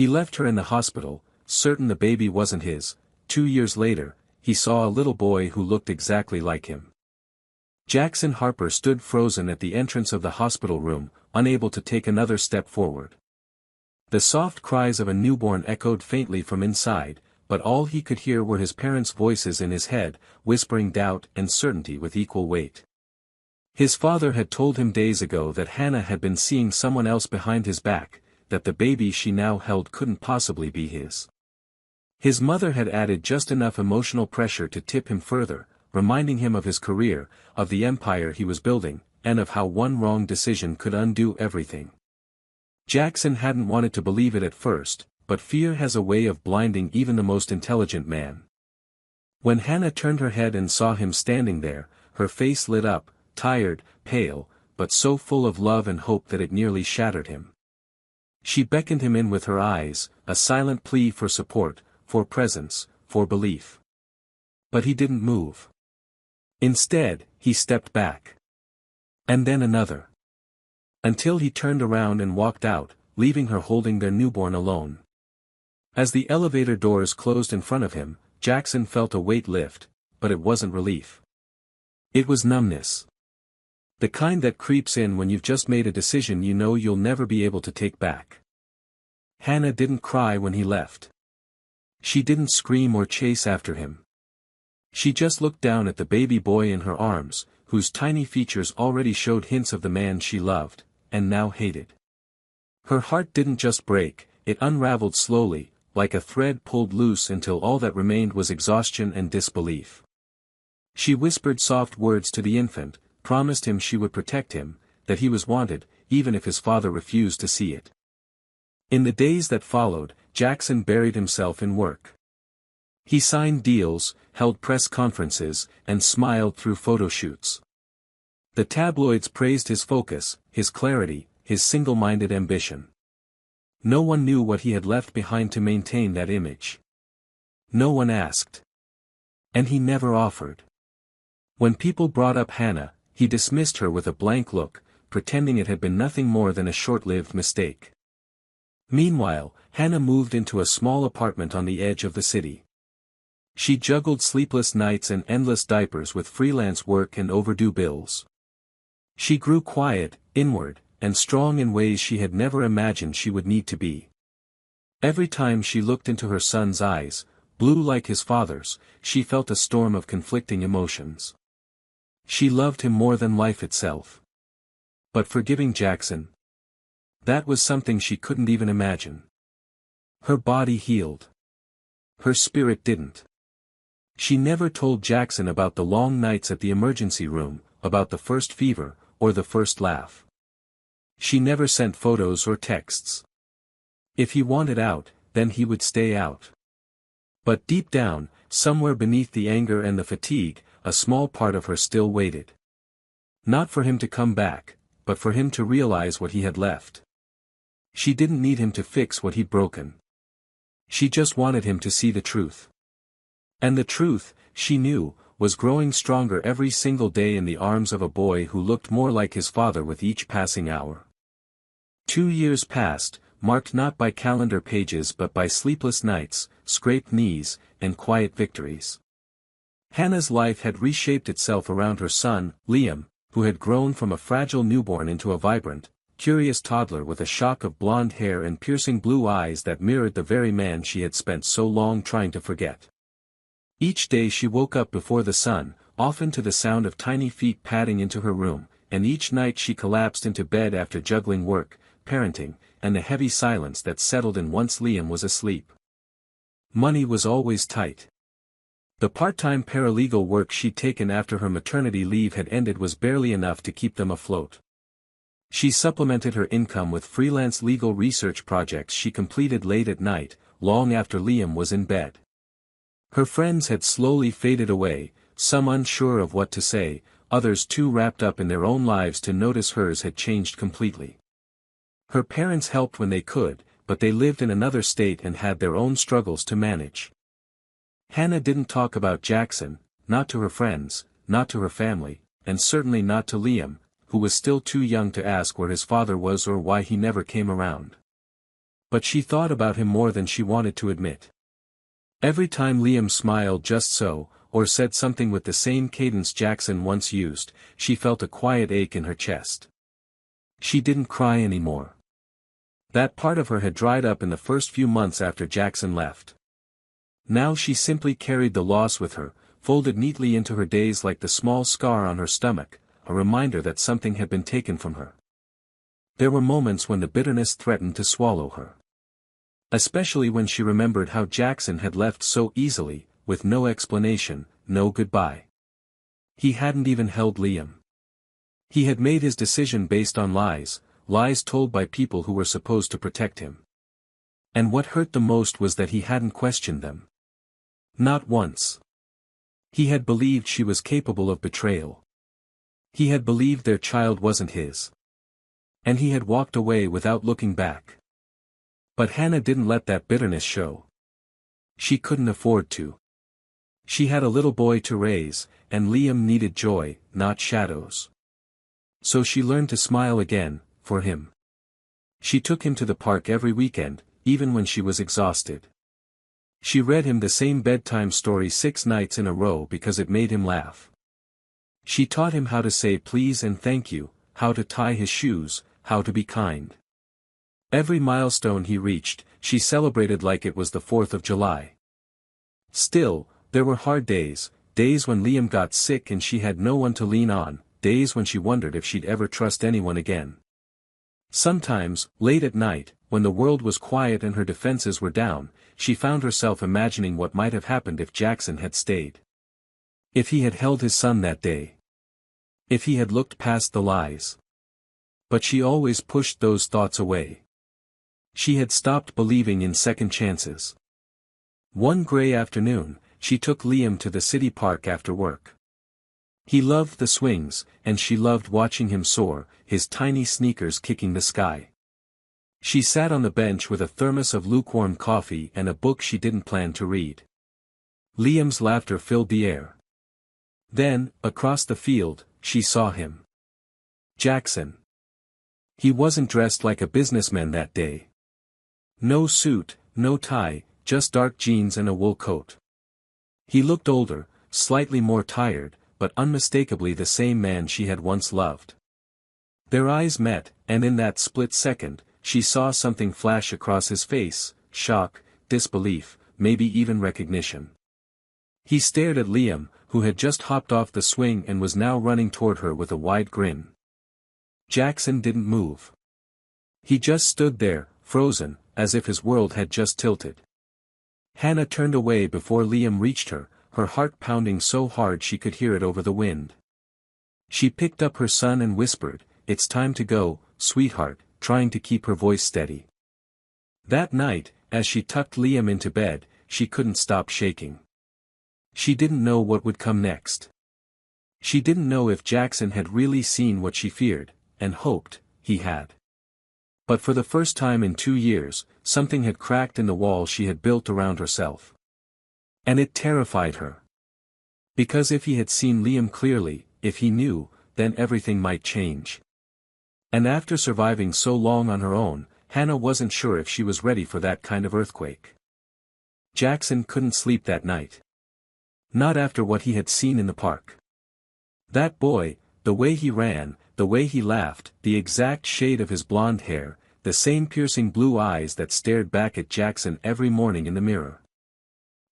He left her in the hospital, certain the baby wasn't his. 2 years later, he saw a little boy who looked exactly like him. Jackson Harper stood frozen at the entrance of the hospital room, unable to take another step forward. The soft cries of a newborn echoed faintly from inside, but all he could hear were his parents' voices in his head, whispering doubt and certainty with equal weight. His father had told him days ago that Hannah had been seeing someone else behind his back, that the baby she now held couldn't possibly be his. His mother had added just enough emotional pressure to tip him further, reminding him of his career, of the empire he was building, and of how one wrong decision could undo everything. Jackson hadn't wanted to believe it at first, but fear has a way of blinding even the most intelligent man. When Hannah turned her head and saw him standing there, her face lit up, tired, pale, but so full of love and hope that it nearly shattered him. She beckoned him in with her eyes, a silent plea for support, for presence, for belief. But he didn't move. Instead, he stepped back. And then another. Until he turned around and walked out, leaving her holding their newborn alone. As the elevator doors closed in front of him, Jackson felt a weight lift, but it wasn't relief. It was numbness. The kind that creeps in when you've just made a decision you know you'll never be able to take back. Hannah didn't cry when he left. She didn't scream or chase after him. She just looked down at the baby boy in her arms, whose tiny features already showed hints of the man she loved, and now hated. Her heart didn't just break, it unraveled slowly, like a thread pulled loose until all that remained was exhaustion and disbelief. She whispered soft words to the infant, promised him she would protect him, that he was wanted, even if his father refused to see it. In the days that followed, Jackson buried himself in work. He signed deals, held press conferences, and smiled through photo shoots. The tabloids praised his focus, his clarity, his single-minded ambition. No one knew what he had left behind to maintain that image. No one asked. And he never offered. When people brought up Hannah, he dismissed her with a blank look, pretending it had been nothing more than a short-lived mistake. Meanwhile, Hannah moved into a small apartment on the edge of the city. She juggled sleepless nights and endless diapers with freelance work and overdue bills. She grew quiet, inward, and strong in ways she had never imagined she would need to be. Every time she looked into her son's eyes, blue like his father's, she felt a storm of conflicting emotions. She loved him more than life itself. But forgiving Jackson? That was something she couldn't even imagine. Her body healed. Her spirit didn't. She never told Jackson about the long nights at the emergency room, about the first fever, or the first laugh. She never sent photos or texts. If he wanted out, then he would stay out. But deep down, somewhere beneath the anger and the fatigue, a small part of her still waited. Not for him to come back, but for him to realize what he had left. She didn't need him to fix what he'd broken. She just wanted him to see the truth. And the truth, she knew, was growing stronger every single day in the arms of a boy who looked more like his father with each passing hour. 2 years passed, marked not by calendar pages but by sleepless nights, scraped knees, and quiet victories. Hannah's life had reshaped itself around her son, Liam, who had grown from a fragile newborn into a vibrant, curious toddler with a shock of blonde hair and piercing blue eyes that mirrored the very man she had spent so long trying to forget. Each day she woke up before the sun, often to the sound of tiny feet padding into her room, and each night she collapsed into bed after juggling work, parenting, and the heavy silence that settled in once Liam was asleep. Money was always tight. The part-time paralegal work she'd taken after her maternity leave had ended was barely enough to keep them afloat. She supplemented her income with freelance legal research projects she completed late at night, long after Liam was in bed. Her friends had slowly faded away, some unsure of what to say, others too wrapped up in their own lives to notice hers had changed completely. Her parents helped when they could, but they lived in another state and had their own struggles to manage. Hannah didn't talk about Jackson, not to her friends, not to her family, and certainly not to Liam, who was still too young to ask where his father was or why he never came around. But she thought about him more than she wanted to admit. Every time Liam smiled just so, or said something with the same cadence Jackson once used, she felt a quiet ache in her chest. She didn't cry anymore. That part of her had dried up in the first few months after Jackson left. Now she simply carried the loss with her, folded neatly into her days like the small scar on her stomach, a reminder that something had been taken from her. There were moments when the bitterness threatened to swallow her. Especially when she remembered how Jackson had left so easily, with no explanation, no goodbye. He hadn't even held Liam. He had made his decision based on lies told by people who were supposed to protect him. And what hurt the most was that he hadn't questioned them. Not once. He had believed she was capable of betrayal. He had believed their child wasn't his. And he had walked away without looking back. But Hannah didn't let that bitterness show. She couldn't afford to. She had a little boy to raise, and Liam needed joy, not shadows. So she learned to smile again, for him. She took him to the park every weekend, even when she was exhausted. She read him the same bedtime story 6 nights in a row because it made him laugh. She taught him how to say please and thank you, how to tie his shoes, how to be kind. Every milestone he reached, she celebrated like it was the 4th of July. Still, there were hard days when Liam got sick and she had no one to lean on, days when she wondered if she'd ever trust anyone again. Sometimes, late at night, when the world was quiet and her defenses were down, she found herself imagining what might have happened if Jackson had stayed. If he had held his son that day. If he had looked past the lies. But she always pushed those thoughts away. She had stopped believing in second chances. One gray afternoon, she took Liam to the city park after work. He loved the swings, and she loved watching him soar, his tiny sneakers kicking the sky. She sat on the bench with a thermos of lukewarm coffee and a book she didn't plan to read. Liam's laughter filled the air. Then, across the field, she saw him. Jackson. He wasn't dressed like a businessman that day. No suit, no tie, just dark jeans and a wool coat. He looked older, slightly more tired, but unmistakably the same man she had once loved. Their eyes met, and in that split second, she saw something flash across his face, shock, disbelief, maybe even recognition. He stared at Liam, who had just hopped off the swing and was now running toward her with a wide grin. Jackson didn't move. He just stood there, frozen, as if his world had just tilted. Hannah turned away before Liam reached her, her heart pounding so hard she could hear it over the wind. She picked up her son and whispered, "It's time to go, sweetheart," trying to keep her voice steady. That night, as she tucked Liam into bed, she couldn't stop shaking. She didn't know what would come next. She didn't know if Jackson had really seen what she feared, and hoped he had. But for the first time in 2 years, something had cracked in the wall she had built around herself. And it terrified her. Because if he had seen Liam clearly, if he knew, then everything might change. And after surviving so long on her own, Hannah wasn't sure if she was ready for that kind of earthquake. Jackson couldn't sleep that night. Not after what he had seen in the park. That boy, the way he ran, the way he laughed, the exact shade of his blonde hair, the same piercing blue eyes that stared back at Jackson every morning in the mirror.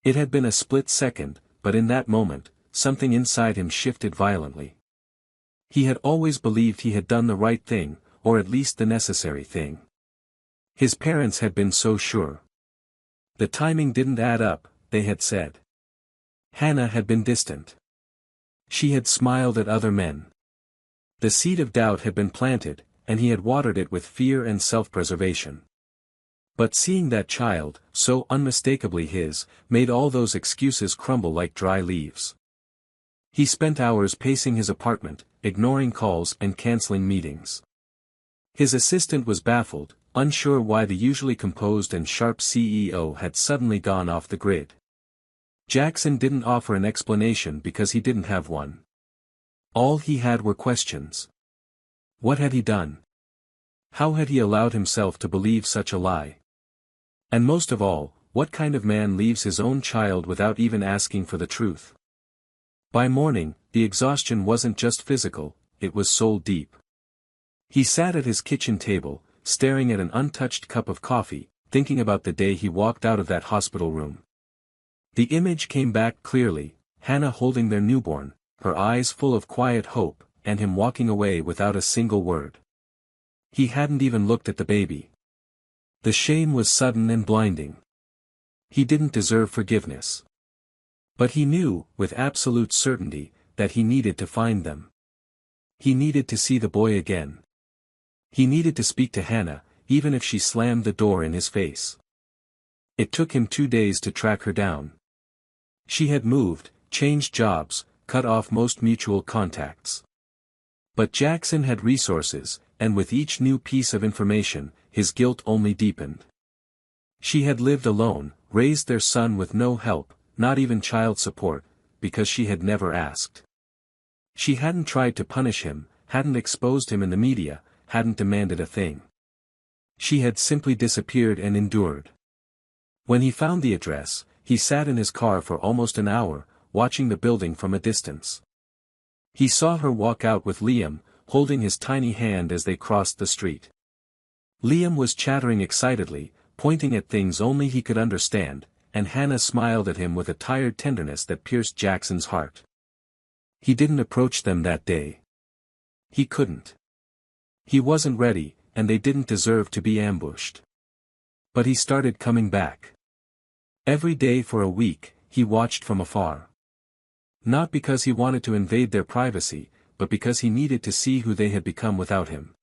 It had been a split second, but in that moment, something inside him shifted violently. He had always believed he had done the right thing, or at least the necessary thing. His parents had been so sure. The timing didn't add up, they had said. Hannah had been distant. She had smiled at other men. The seed of doubt had been planted, and he had watered it with fear and self-preservation. But seeing that child, so unmistakably his, made all those excuses crumble like dry leaves. He spent hours pacing his apartment, ignoring calls and canceling meetings. His assistant was baffled, unsure why the usually composed and sharp CEO had suddenly gone off the grid. Jackson didn't offer an explanation because he didn't have one. All he had were questions. What had he done? How had he allowed himself to believe such a lie? And most of all, what kind of man leaves his own child without even asking for the truth? By morning, the exhaustion wasn't just physical, it was soul deep. He sat at his kitchen table, staring at an untouched cup of coffee, thinking about the day he walked out of that hospital room. The image came back clearly, Hannah holding their newborn, her eyes full of quiet hope, and him walking away without a single word. He hadn't even looked at the baby. The shame was sudden and blinding. He didn't deserve forgiveness. But he knew, with absolute certainty, that he needed to find them. He needed to see the boy again. He needed to speak to Hannah, even if she slammed the door in his face. It took him 2 days to track her down. She had moved, changed jobs, cut off most mutual contacts. But Jackson had resources, and with each new piece of information, his guilt only deepened. She had lived alone, raised their son with no help, not even child support, because she had never asked. She hadn't tried to punish him, hadn't exposed him in the media, hadn't demanded a thing. She had simply disappeared and endured. When he found the address, he sat in his car for almost an hour, watching the building from a distance. He saw her walk out with Liam, holding his tiny hand as they crossed the street. Liam was chattering excitedly, pointing at things only he could understand, and Hannah smiled at him with a tired tenderness that pierced Jackson's heart. He didn't approach them that day. He couldn't. He wasn't ready, and they didn't deserve to be ambushed. But he started coming back. Every day for a week, he watched from afar. Not because he wanted to invade their privacy, but because he needed to see who they had become without him.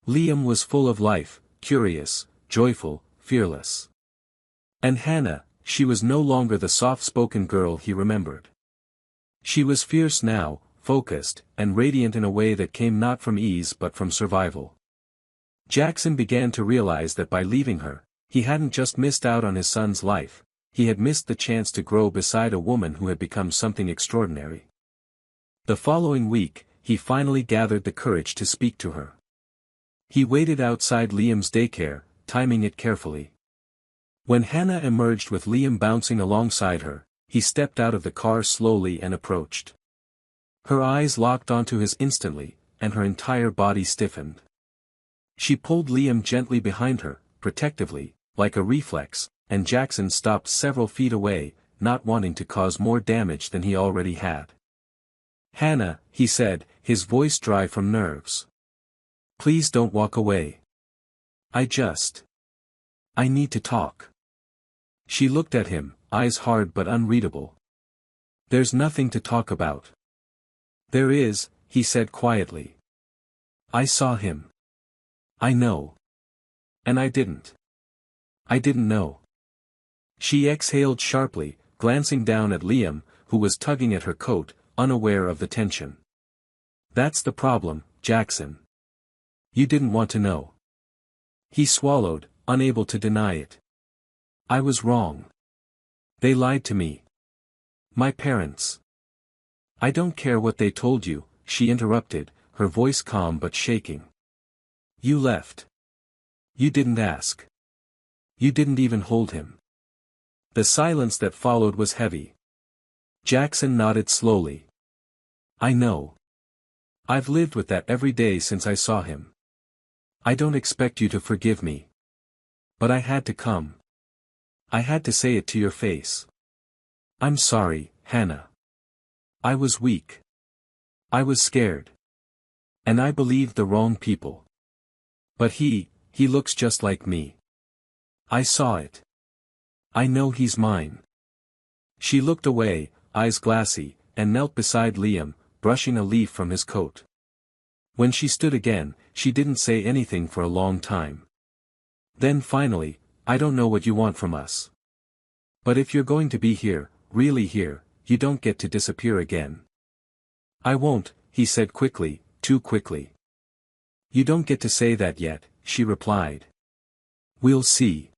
Liam was full of life, curious, joyful, fearless. And Hannah, she was no longer the soft-spoken girl he remembered. She was fierce now, focused, and radiant in a way that came not from ease but from survival. Jackson began to realize that by leaving her, he hadn't just missed out on his son's life, he had missed the chance to grow beside a woman who had become something extraordinary. The following week, he finally gathered the courage to speak to her. He waited outside Liam's daycare, timing it carefully. When Hannah emerged with Liam bouncing alongside her, he stepped out of the car slowly and approached. Her eyes locked onto his instantly, and her entire body stiffened. She pulled Liam gently behind her, protectively, like a reflex, and Jackson stopped several feet away, not wanting to cause more damage than he already had. "Hannah," he said, his voice dry from nerves. "Please don't walk away. I need to talk." She looked at him, eyes hard but unreadable. "There's nothing to talk about." "There is," he said quietly. "I saw him. I know. And I didn't know." She exhaled sharply, glancing down at Liam, who was tugging at her coat, unaware of the tension. "That's the problem, Jackson. You didn't want to know." He swallowed, unable to deny it. "I was wrong. They lied to me. My parents." "I don't care what they told you," she interrupted, her voice calm but shaking. "You left. You didn't ask. You didn't even hold him." The silence that followed was heavy. Jackson nodded slowly. "I know. I've lived with that every day since I saw him. I don't expect you to forgive me. But I had to come. I had to say it to your face. I'm sorry, Hannah. I was weak. I was scared. And I believed the wrong people. But he looks just like me. I saw it. I know he's mine." She looked away, eyes glassy, and knelt beside Liam, brushing a leaf from his coat. When she stood again, she didn't say anything for a long time. Then finally, "I don't know what you want from us. But if you're going to be here, really here, you don't get to disappear again." "I won't," he said quickly, too quickly. "You don't get to say that yet," she replied. "We'll see."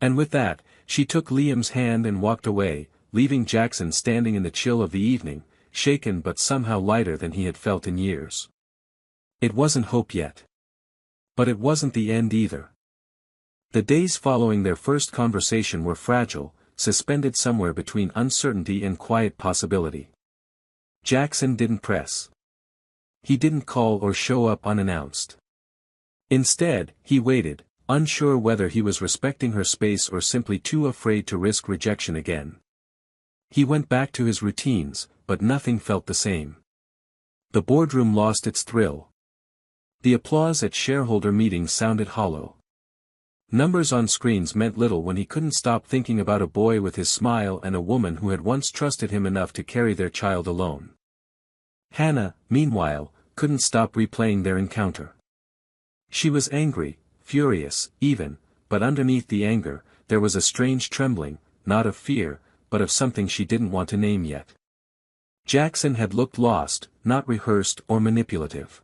And with that, she took Liam's hand and walked away, leaving Jackson standing in the chill of the evening, shaken but somehow lighter than he had felt in years. It wasn't hope yet. But it wasn't the end either. The days following their first conversation were fragile, suspended somewhere between uncertainty and quiet possibility. Jackson didn't press. He didn't call or show up unannounced. Instead, he waited, unsure whether he was respecting her space or simply too afraid to risk rejection again. He went back to his routines, but nothing felt the same. The boardroom lost its thrill. The applause at shareholder meetings sounded hollow. Numbers on screens meant little when he couldn't stop thinking about a boy with his smile and a woman who had once trusted him enough to carry their child alone. Hannah, meanwhile, couldn't stop replaying their encounter. She was angry, furious, even, but underneath the anger, there was a strange trembling, not of fear, but of something she didn't want to name yet. Jackson had looked lost, not rehearsed or manipulative.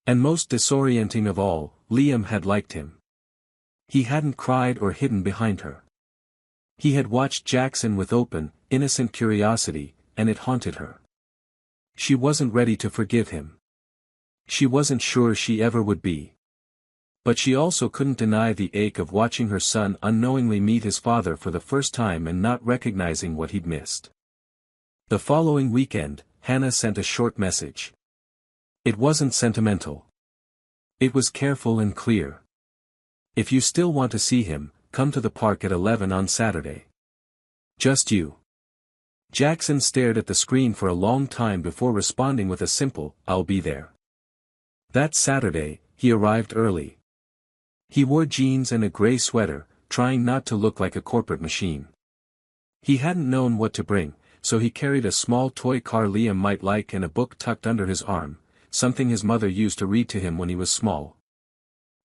And most disorienting of all, Liam had liked him. He hadn't cried or hidden behind her. He had watched Jackson with open, innocent curiosity, and it haunted her. She wasn't ready to forgive him. She wasn't sure she ever would be. But she also couldn't deny the ache of watching her son unknowingly meet his father for the first time and not recognizing what he'd missed. The following weekend, Hannah sent a short message. It wasn't sentimental. It was careful and clear. If you still want to see him, come to the park at 11 on Saturday. Just you. Jackson stared at the screen for a long time before responding with a simple, "I'll be there." That Saturday, he arrived early. He wore jeans and a gray sweater, trying not to look like a corporate machine. He hadn't known what to bring, so he carried a small toy car Liam might like and a book tucked under his arm, something his mother used to read to him when he was small.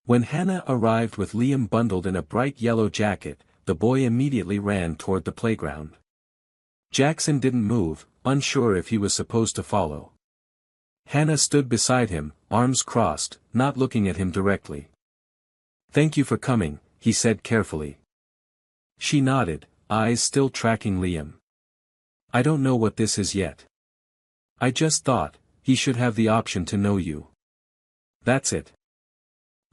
When Hannah arrived with Liam bundled in a bright yellow jacket, the boy immediately ran toward the playground. Jackson didn't move, unsure if he was supposed to follow. Hannah stood beside him, arms crossed, not looking at him directly. "Thank you for coming," he said carefully. She nodded, eyes still tracking Liam. "I don't know what this is yet. I just thought, he should have the option to know you. That's it."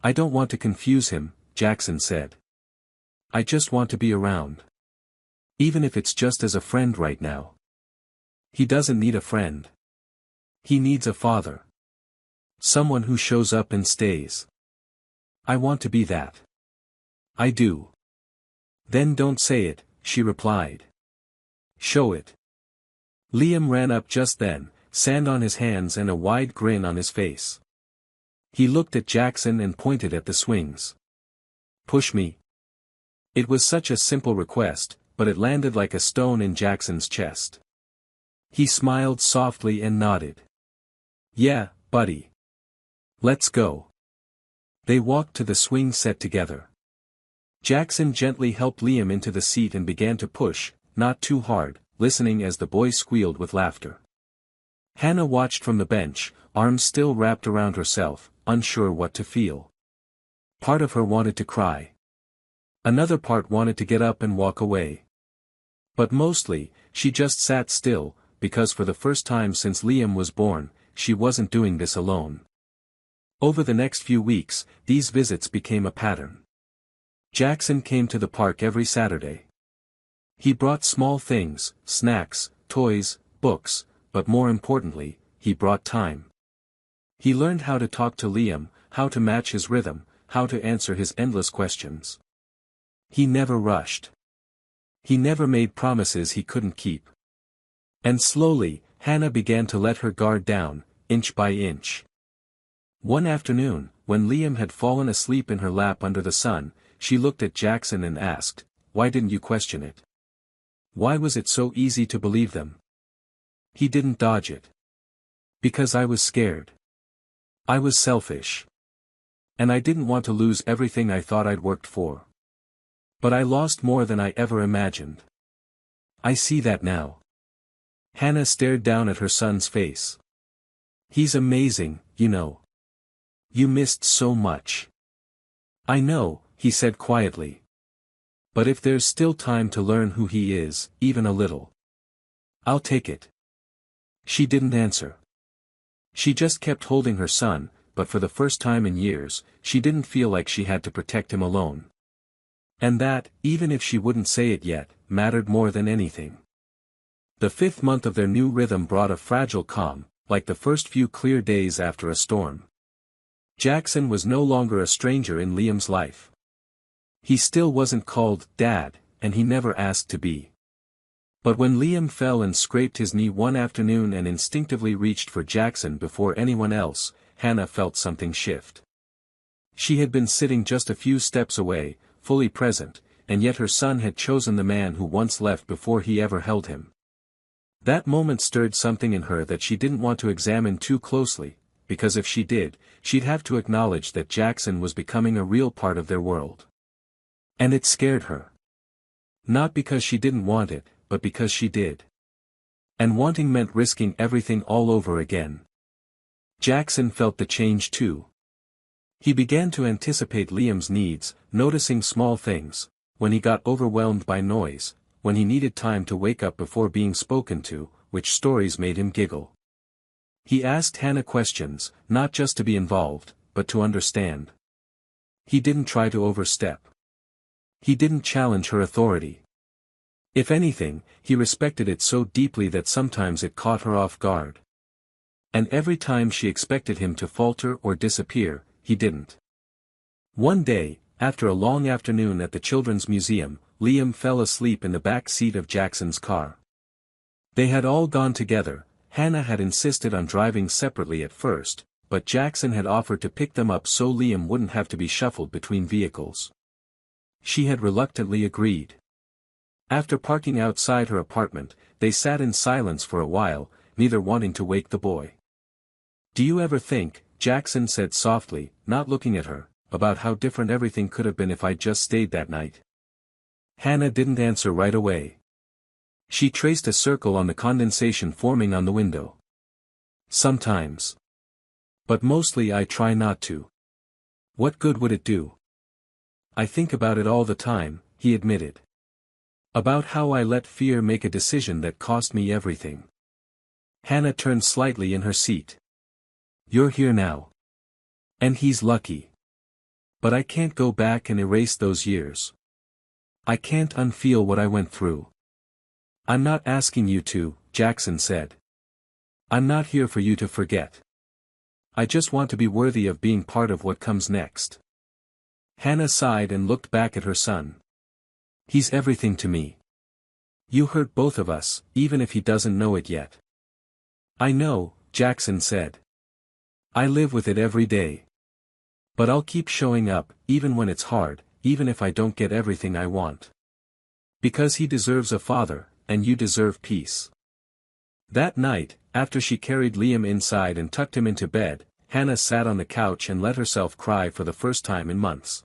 "I don't want to confuse him," Jackson said. "I just want to be around. Even if it's just as a friend right now." "He doesn't need a friend. He needs a father. Someone who shows up and stays." "I want to be that." "I do." "Then don't say it," she replied. "Show it." Liam ran up just then, sand on his hands and a wide grin on his face. He looked at Jackson and pointed at the swings. "Push me." It was such a simple request, but it landed like a stone in Jackson's chest. He smiled softly and nodded. "Yeah, buddy. Let's go." They walked to the swing set together. Jackson gently helped Liam into the seat and began to push, not too hard, listening as the boy squealed with laughter. Hannah watched from the bench, arms still wrapped around herself, unsure what to feel. Part of her wanted to cry. Another part wanted to get up and walk away. But mostly, she just sat still, because for the first time since Liam was born, she wasn't doing this alone. Over the next few weeks, these visits became a pattern. Jackson came to the park every Saturday. He brought small things, snacks, toys, books, but more importantly, he brought time. He learned how to talk to Liam, how to match his rhythm, how to answer his endless questions. He never rushed. He never made promises he couldn't keep. And slowly, Hannah began to let her guard down, inch by inch. One afternoon, when Liam had fallen asleep in her lap under the sun, she looked at Jackson and asked, "Why didn't you question it? Why was it so easy to believe them?" He didn't dodge it. "Because I was scared. I was selfish. And I didn't want to lose everything I thought I'd worked for. But I lost more than I ever imagined. I see that now." Hannah stared down at her son's face. "He's amazing, you know. You missed so much." "I know," he said quietly. "But if there's still time to learn who he is, even a little, I'll take it." She didn't answer. She just kept holding her son, but for the first time in years, she didn't feel like she had to protect him alone. And that, even if she wouldn't say it yet, mattered more than anything. The 5th month of their new rhythm brought a fragile calm, like the first few clear days after a storm. Jackson was no longer a stranger in Liam's life. He still wasn't called Dad, and he never asked to be. But when Liam fell and scraped his knee one afternoon and instinctively reached for Jackson before anyone else, Hannah felt something shift. She had been sitting just a few steps away, fully present, and yet her son had chosen the man who once left before he ever held him. That moment stirred something in her that she didn't want to examine too closely, because if she did, she'd have to acknowledge that Jackson was becoming a real part of their world. And it scared her. Not because she didn't want it, but because she did. And wanting meant risking everything all over again. Jackson felt the change too. He began to anticipate Liam's needs, noticing small things, when he got overwhelmed by noise, when he needed time to wake up before being spoken to, which stories made him giggle. He asked Hannah questions, not just to be involved, but to understand. He didn't try to overstep. He didn't challenge her authority. If anything, he respected it so deeply that sometimes it caught her off guard. And every time she expected him to falter or disappear, he didn't. One day, after a long afternoon at the Children's Museum, Liam fell asleep in the back seat of Jackson's car. They had all gone together. Hannah had insisted on driving separately at first, but Jackson had offered to pick them up so Liam wouldn't have to be shuffled between vehicles. She had reluctantly agreed. After parking outside her apartment, they sat in silence for a while, neither wanting to wake the boy. "Do you ever think," Jackson said softly, not looking at her, "about how different everything could have been if I'd just stayed that night?" Hannah didn't answer right away. She traced a circle on the condensation forming on the window. "Sometimes. But mostly I try not to. What good would it do?" "I think about it all the time," he admitted. "About how I let fear make a decision that cost me everything." Hannah turned slightly in her seat. "You're here now. And he's lucky. But I can't go back and erase those years. I can't unfeel what I went through." "I'm not asking you to," Jackson said. "I'm not here for you to forget. I just want to be worthy of being part of what comes next." Hannah sighed and looked back at her son. "He's everything to me. You hurt both of us, even if he doesn't know it yet." "I know," Jackson said. "I live with it every day. But I'll keep showing up, even when it's hard, even if I don't get everything I want. Because he deserves a father, and you deserve peace." That night, after she carried Liam inside and tucked him into bed, Hannah sat on the couch and let herself cry for the first time in months.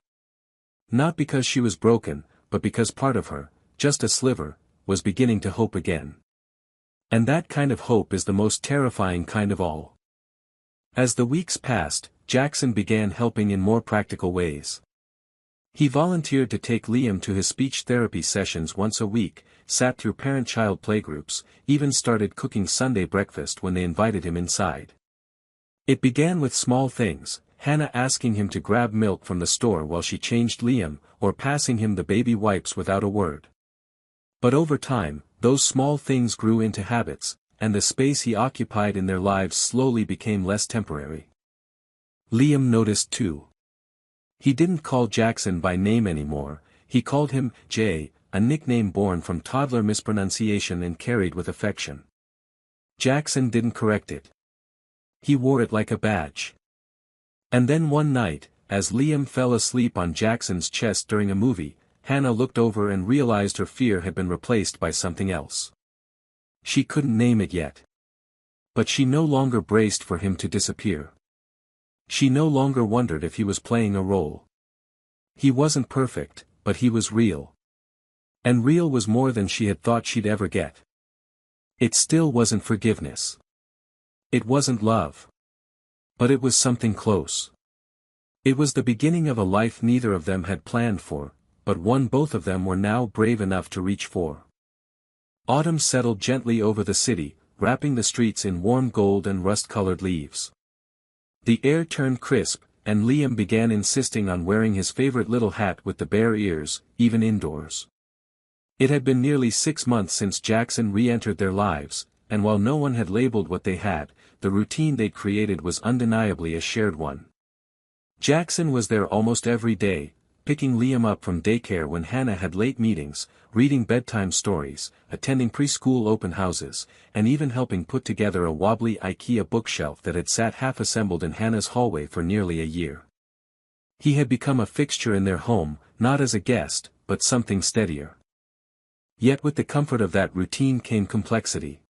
Not because she was broken, but because part of her, just a sliver, was beginning to hope again. And that kind of hope is the most terrifying kind of all. As the weeks passed, Jackson began helping in more practical ways. He volunteered to take Liam to his speech therapy sessions once a week, sat through parent-child playgroups, even started cooking Sunday breakfast when they invited him inside. It began with small things, Hannah asking him to grab milk from the store while she changed Liam, or passing him the baby wipes without a word. But over time, those small things grew into habits, and the space he occupied in their lives slowly became less temporary. Liam noticed too. He didn't call Jackson by name anymore, he called him Jay, a nickname born from toddler mispronunciation and carried with affection. Jackson didn't correct it. He wore it like a badge. And then one night, as Liam fell asleep on Jackson's chest during a movie, Hannah looked over and realized her fear had been replaced by something else. She couldn't name it yet. But she no longer braced for him to disappear. She no longer wondered if he was playing a role. He wasn't perfect, but he was real. And real was more than she had thought she'd ever get. It still wasn't forgiveness. It wasn't love. But it was something close. It was the beginning of a life neither of them had planned for, but one both of them were now brave enough to reach for. Autumn settled gently over the city, wrapping the streets in warm gold and rust-colored leaves. The air turned crisp, and Liam began insisting on wearing his favorite little hat with the bare ears, even indoors. It had been nearly 6 months since Jackson re-entered their lives, and while no one had labeled what they had, the routine they'd created was undeniably a shared one. Jackson was there almost every day, picking Liam up from daycare when Hannah had late meetings, reading bedtime stories, attending preschool open houses, and even helping put together a wobbly IKEA bookshelf that had sat half-assembled in Hannah's hallway for nearly a year. He had become a fixture in their home, not as a guest, but something steadier. Yet with the comfort of that routine came complexity.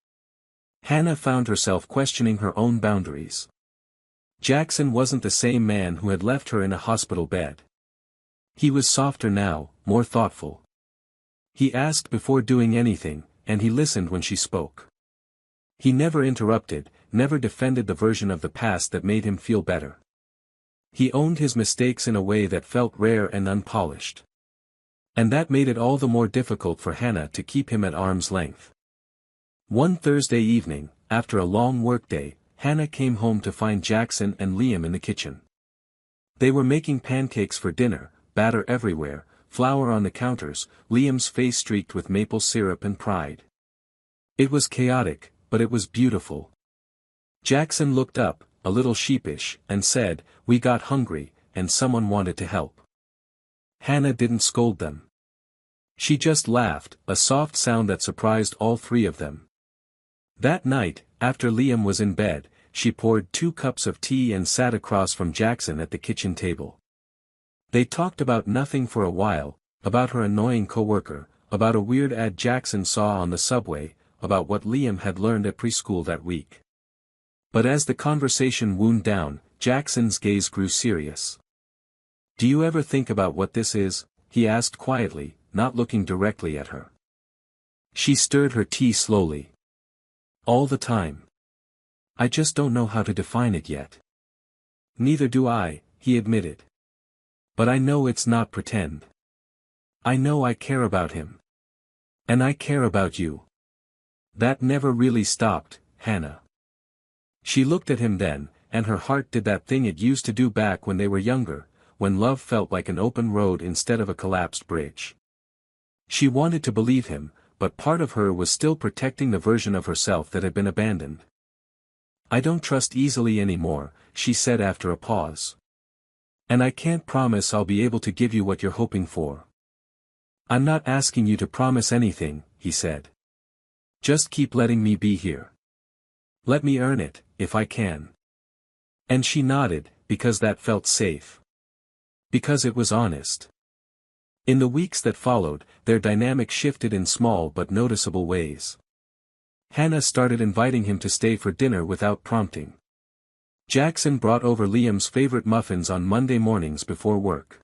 Hannah found herself questioning her own boundaries. Jackson wasn't the same man who had left her in a hospital bed. He was softer now, more thoughtful. He asked before doing anything, and he listened when she spoke. He never interrupted, never defended the version of the past that made him feel better. He owned his mistakes in a way that felt rare and unpolished. And that made it all the more difficult for Hannah to keep him at arm's length. One Thursday evening, after a long workday, Hannah came home to find Jackson and Liam in the kitchen. They were making pancakes for dinner, batter everywhere, flour on the counters, Liam's face streaked with maple syrup and pride. It was chaotic, but it was beautiful. Jackson looked up, a little sheepish, and said, "We got hungry, and someone wanted to help." Hannah didn't scold them. She just laughed, a soft sound that surprised all three of them. That night, after Liam was in bed, she poured 2 cups of tea and sat across from Jackson at the kitchen table. They talked about nothing for a while, about her annoying coworker, about a weird ad Jackson saw on the subway, about what Liam had learned at preschool that week. But as the conversation wound down, Jackson's gaze grew serious. "Do you ever think about what this is?" he asked quietly, not looking directly at her. She stirred her tea slowly. "All the time. I just don't know how to define it yet." "Neither do I," he admitted. "But I know it's not pretend. I know I care about him. And I care about you." That never really stopped, Hannah. She looked at him then, and her heart did that thing it used to do back when they were younger, when love felt like an open road instead of a collapsed bridge. She wanted to believe him, but part of her was still protecting the version of herself that had been abandoned. "I don't trust easily anymore," she said after a pause. "And I can't promise I'll be able to give you what you're hoping for." "I'm not asking you to promise anything," he said. "Just keep letting me be here. Let me earn it, if I can." And she nodded, because that felt safe. Because it was honest. In the weeks that followed, their dynamic shifted in small but noticeable ways. Hannah started inviting him to stay for dinner without prompting. Jackson brought over Liam's favorite muffins on Monday mornings before work.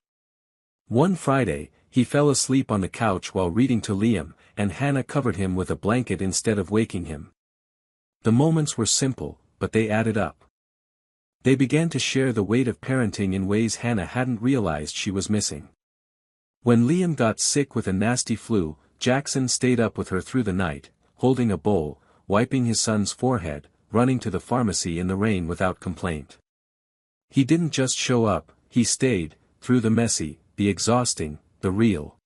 One Friday, he fell asleep on the couch while reading to Liam, and Hannah covered him with a blanket instead of waking him. The moments were simple, but they added up. They began to share the weight of parenting in ways Hannah hadn't realized she was missing. When Liam got sick with a nasty flu, Jackson stayed up with her through the night, holding a bowl, wiping his son's forehead, running to the pharmacy in the rain without complaint. He didn't just show up, he stayed, through the messy, the exhausting, the real.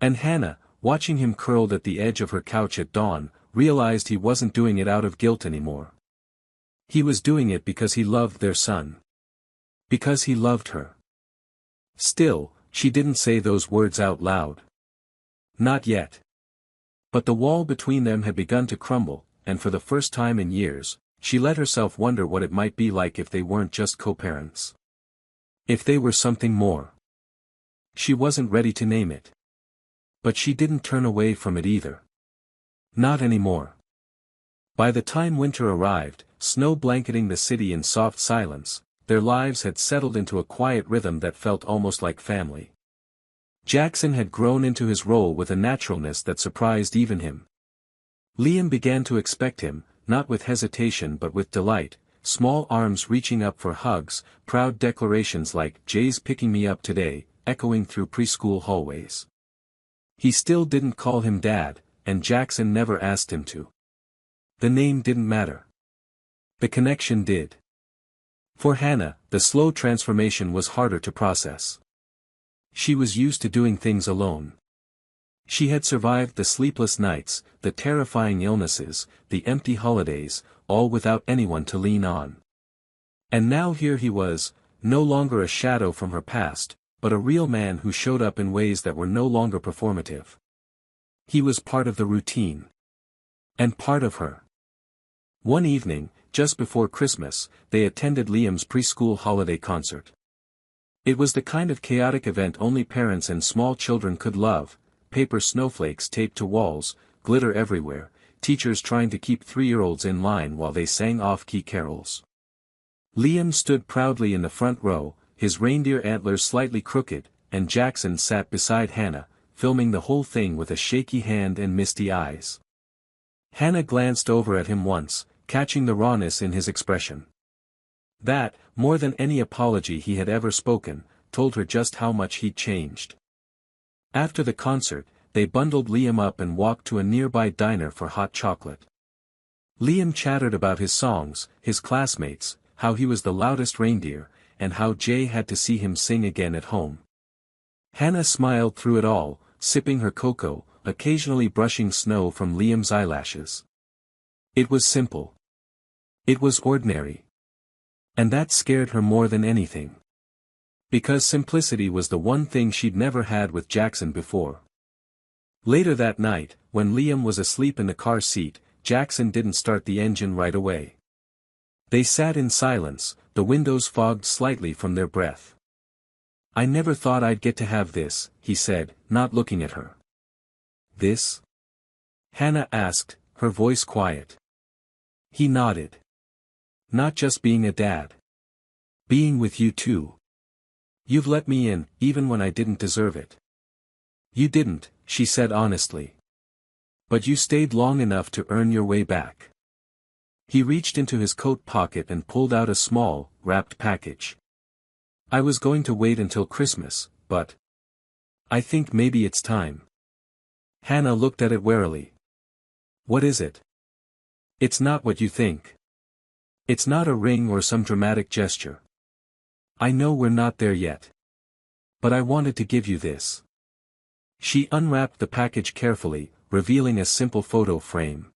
And Hannah, watching him curled at the edge of her couch at dawn, realized he wasn't doing it out of guilt anymore. He was doing it because he loved their son. Because he loved her. Still, she didn't say those words out loud. Not yet. But the wall between them had begun to crumble, and for the first time in years, she let herself wonder what it might be like if they weren't just co-parents. If they were something more. She wasn't ready to name it. But she didn't turn away from it either. Not anymore. By the time winter arrived, snow blanketing the city in soft silence, their lives had settled into a quiet rhythm that felt almost like family. Jackson had grown into his role with a naturalness that surprised even him. Liam began to expect him, not with hesitation but with delight, small arms reaching up for hugs, proud declarations like "Jay's picking me up today," echoing through preschool hallways. He still didn't call him Dad, and Jackson never asked him to. The name didn't matter. The connection did. For Hannah, the slow transformation was harder to process. She was used to doing things alone. She had survived the sleepless nights, the terrifying illnesses, the empty holidays, all without anyone to lean on. And now here he was, no longer a shadow from her past, but a real man who showed up in ways that were no longer performative. He was part of the routine. And part of her. One evening, just before Christmas, they attended Liam's preschool holiday concert. It was the kind of chaotic event only parents and small children could love: paper snowflakes taped to walls, glitter everywhere, teachers trying to keep 3-year-olds in line while they sang off-key carols. Liam stood proudly in the front row, his reindeer antlers slightly crooked, and Jackson sat beside Hannah, filming the whole thing with a shaky hand and misty eyes. Hannah glanced over at him once, catching the rawness in his expression. That, more than any apology he had ever spoken, told her just how much he'd changed. After the concert, they bundled Liam up and walked to a nearby diner for hot chocolate. Liam chattered about his songs, his classmates, how he was the loudest reindeer, and how Jay had to see him sing again at home. Hannah smiled through it all, sipping her cocoa, occasionally brushing snow from Liam's eyelashes. It was simple. It was ordinary. And that scared her more than anything. Because simplicity was the one thing she'd never had with Jackson before. Later that night, when Liam was asleep in the car seat, Jackson didn't start the engine right away. They sat in silence, the windows fogged slightly from their breath. "I never thought I'd get to have this," he said, not looking at her. "This?" Hannah asked, her voice quiet. He nodded. "Not just being a dad. Being with you too. You've let me in, even when I didn't deserve it." "You didn't," she said honestly. "But you stayed long enough to earn your way back." He reached into his coat pocket and pulled out a small, wrapped package. "I was going to wait until Christmas, but I think maybe it's time." Hannah looked at it warily. "What is it?" "It's not what you think. It's not a ring or some dramatic gesture. I know we're not there yet. But I wanted to give you this." She unwrapped the package carefully, revealing a simple photo frame.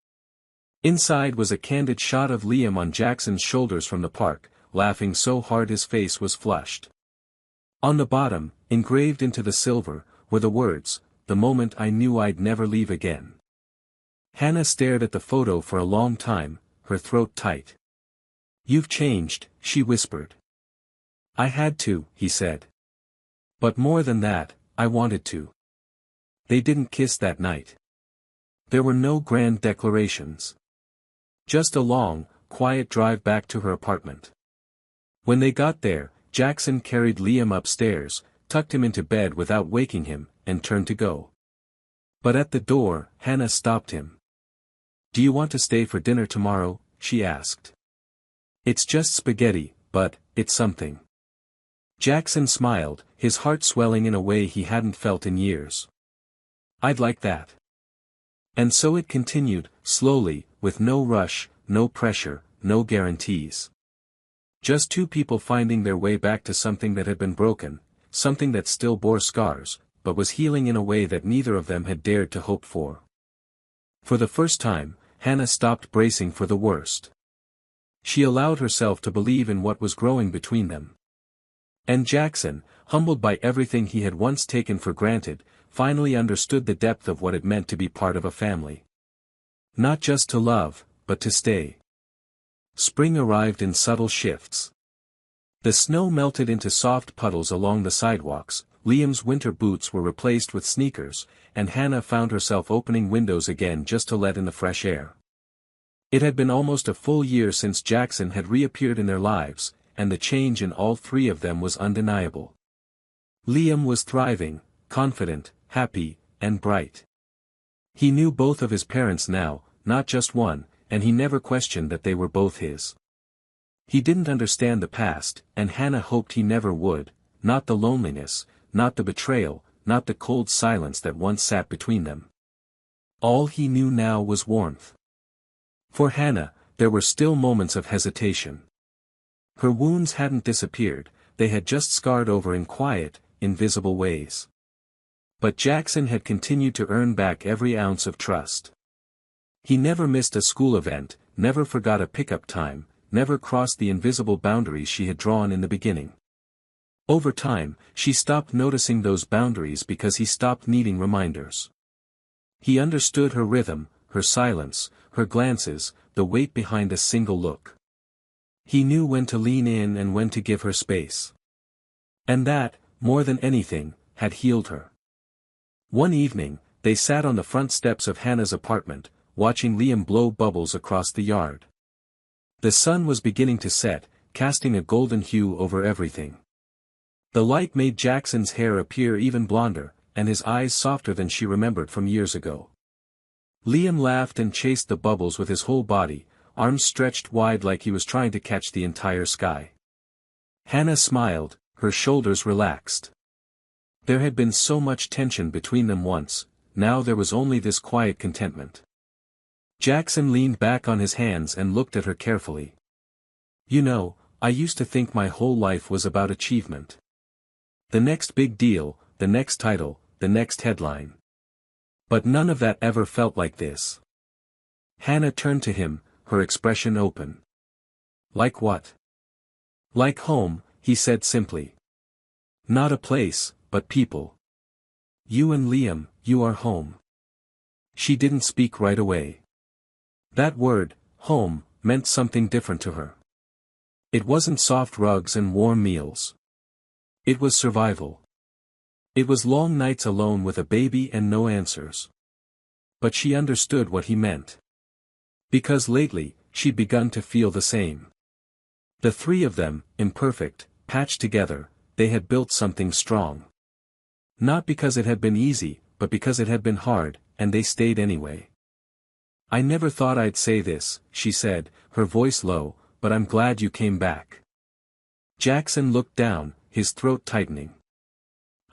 Inside was a candid shot of Liam on Jackson's shoulders from the park, laughing so hard his face was flushed. On the bottom, engraved into the silver, were the words, "The moment I knew I'd never leave again." Hannah stared at the photo for a long time, her throat tight. "You've changed," she whispered. "I had to," he said. "But more than that, I wanted to." They didn't kiss that night. There were no grand declarations. Just a long, quiet drive back to her apartment. When they got there, Jackson carried Liam upstairs, tucked him into bed without waking him, and turned to go. But at the door, Hannah stopped him. "Do you want to stay for dinner tomorrow?" she asked. "It's just spaghetti, but it's something." Jackson smiled, his heart swelling in a way he hadn't felt in years. "I'd like that." And so it continued, slowly, with no rush, no pressure, no guarantees. Just two people finding their way back to something that had been broken, something that still bore scars, but was healing in a way that neither of them had dared to hope for. For the first time, Hannah stopped bracing for the worst. She allowed herself to believe in what was growing between them. And Jackson, humbled by everything he had once taken for granted, finally understood the depth of what it meant to be part of a family. Not just to love, but to stay. Spring arrived in subtle shifts. The snow melted into soft puddles along the sidewalks, Liam's winter boots were replaced with sneakers, and Hannah found herself opening windows again just to let in the fresh air. It had been almost a full year since Jackson had reappeared in their lives, and the change in all three of them was undeniable. Liam was thriving, confident, happy, and bright. He knew both of his parents now, not just one, and he never questioned that they were both his. He didn't understand the past, and Hannah hoped he never would, not the loneliness, not the betrayal, not the cold silence that once sat between them. All he knew now was warmth. For Hannah, there were still moments of hesitation. Her wounds hadn't disappeared, they had just scarred over in quiet, invisible ways. But Jackson had continued to earn back every ounce of trust. He never missed a school event, never forgot a pickup time, never crossed the invisible boundaries she had drawn in the beginning. Over time, she stopped noticing those boundaries because he stopped needing reminders. He understood her rhythm, her silence, her glances, the weight behind a single look. He knew when to lean in and when to give her space. And that, more than anything, had healed her. One evening, they sat on the front steps of Hannah's apartment, watching Liam blow bubbles across the yard. The sun was beginning to set, casting a golden hue over everything. The light made Jackson's hair appear even blonder, and his eyes softer than she remembered from years ago. Liam laughed and chased the bubbles with his whole body, arms stretched wide like he was trying to catch the entire sky. Hannah smiled, her shoulders relaxed. There had been so much tension between them once, now there was only this quiet contentment. Jackson leaned back on his hands and looked at her carefully. You know, I used to think my whole life was about achievement. The next big deal, the next title, the next headline. But none of that ever felt like this. Hannah turned to him, her expression open. Like what? Like home, he said simply. Not a place, but people. You and Liam, you are home. She didn't speak right away. That word, home, meant something different to her. It wasn't soft rugs and warm meals. It was survival. It was long nights alone with a baby and no answers. But she understood what he meant. Because lately, she'd begun to feel the same. The three of them, imperfect, patched together, they had built something strong. Not because it had been easy, but because it had been hard, and they stayed anyway. I never thought I'd say this, she said, her voice low, but I'm glad you came back. Jackson looked down, his throat tightening.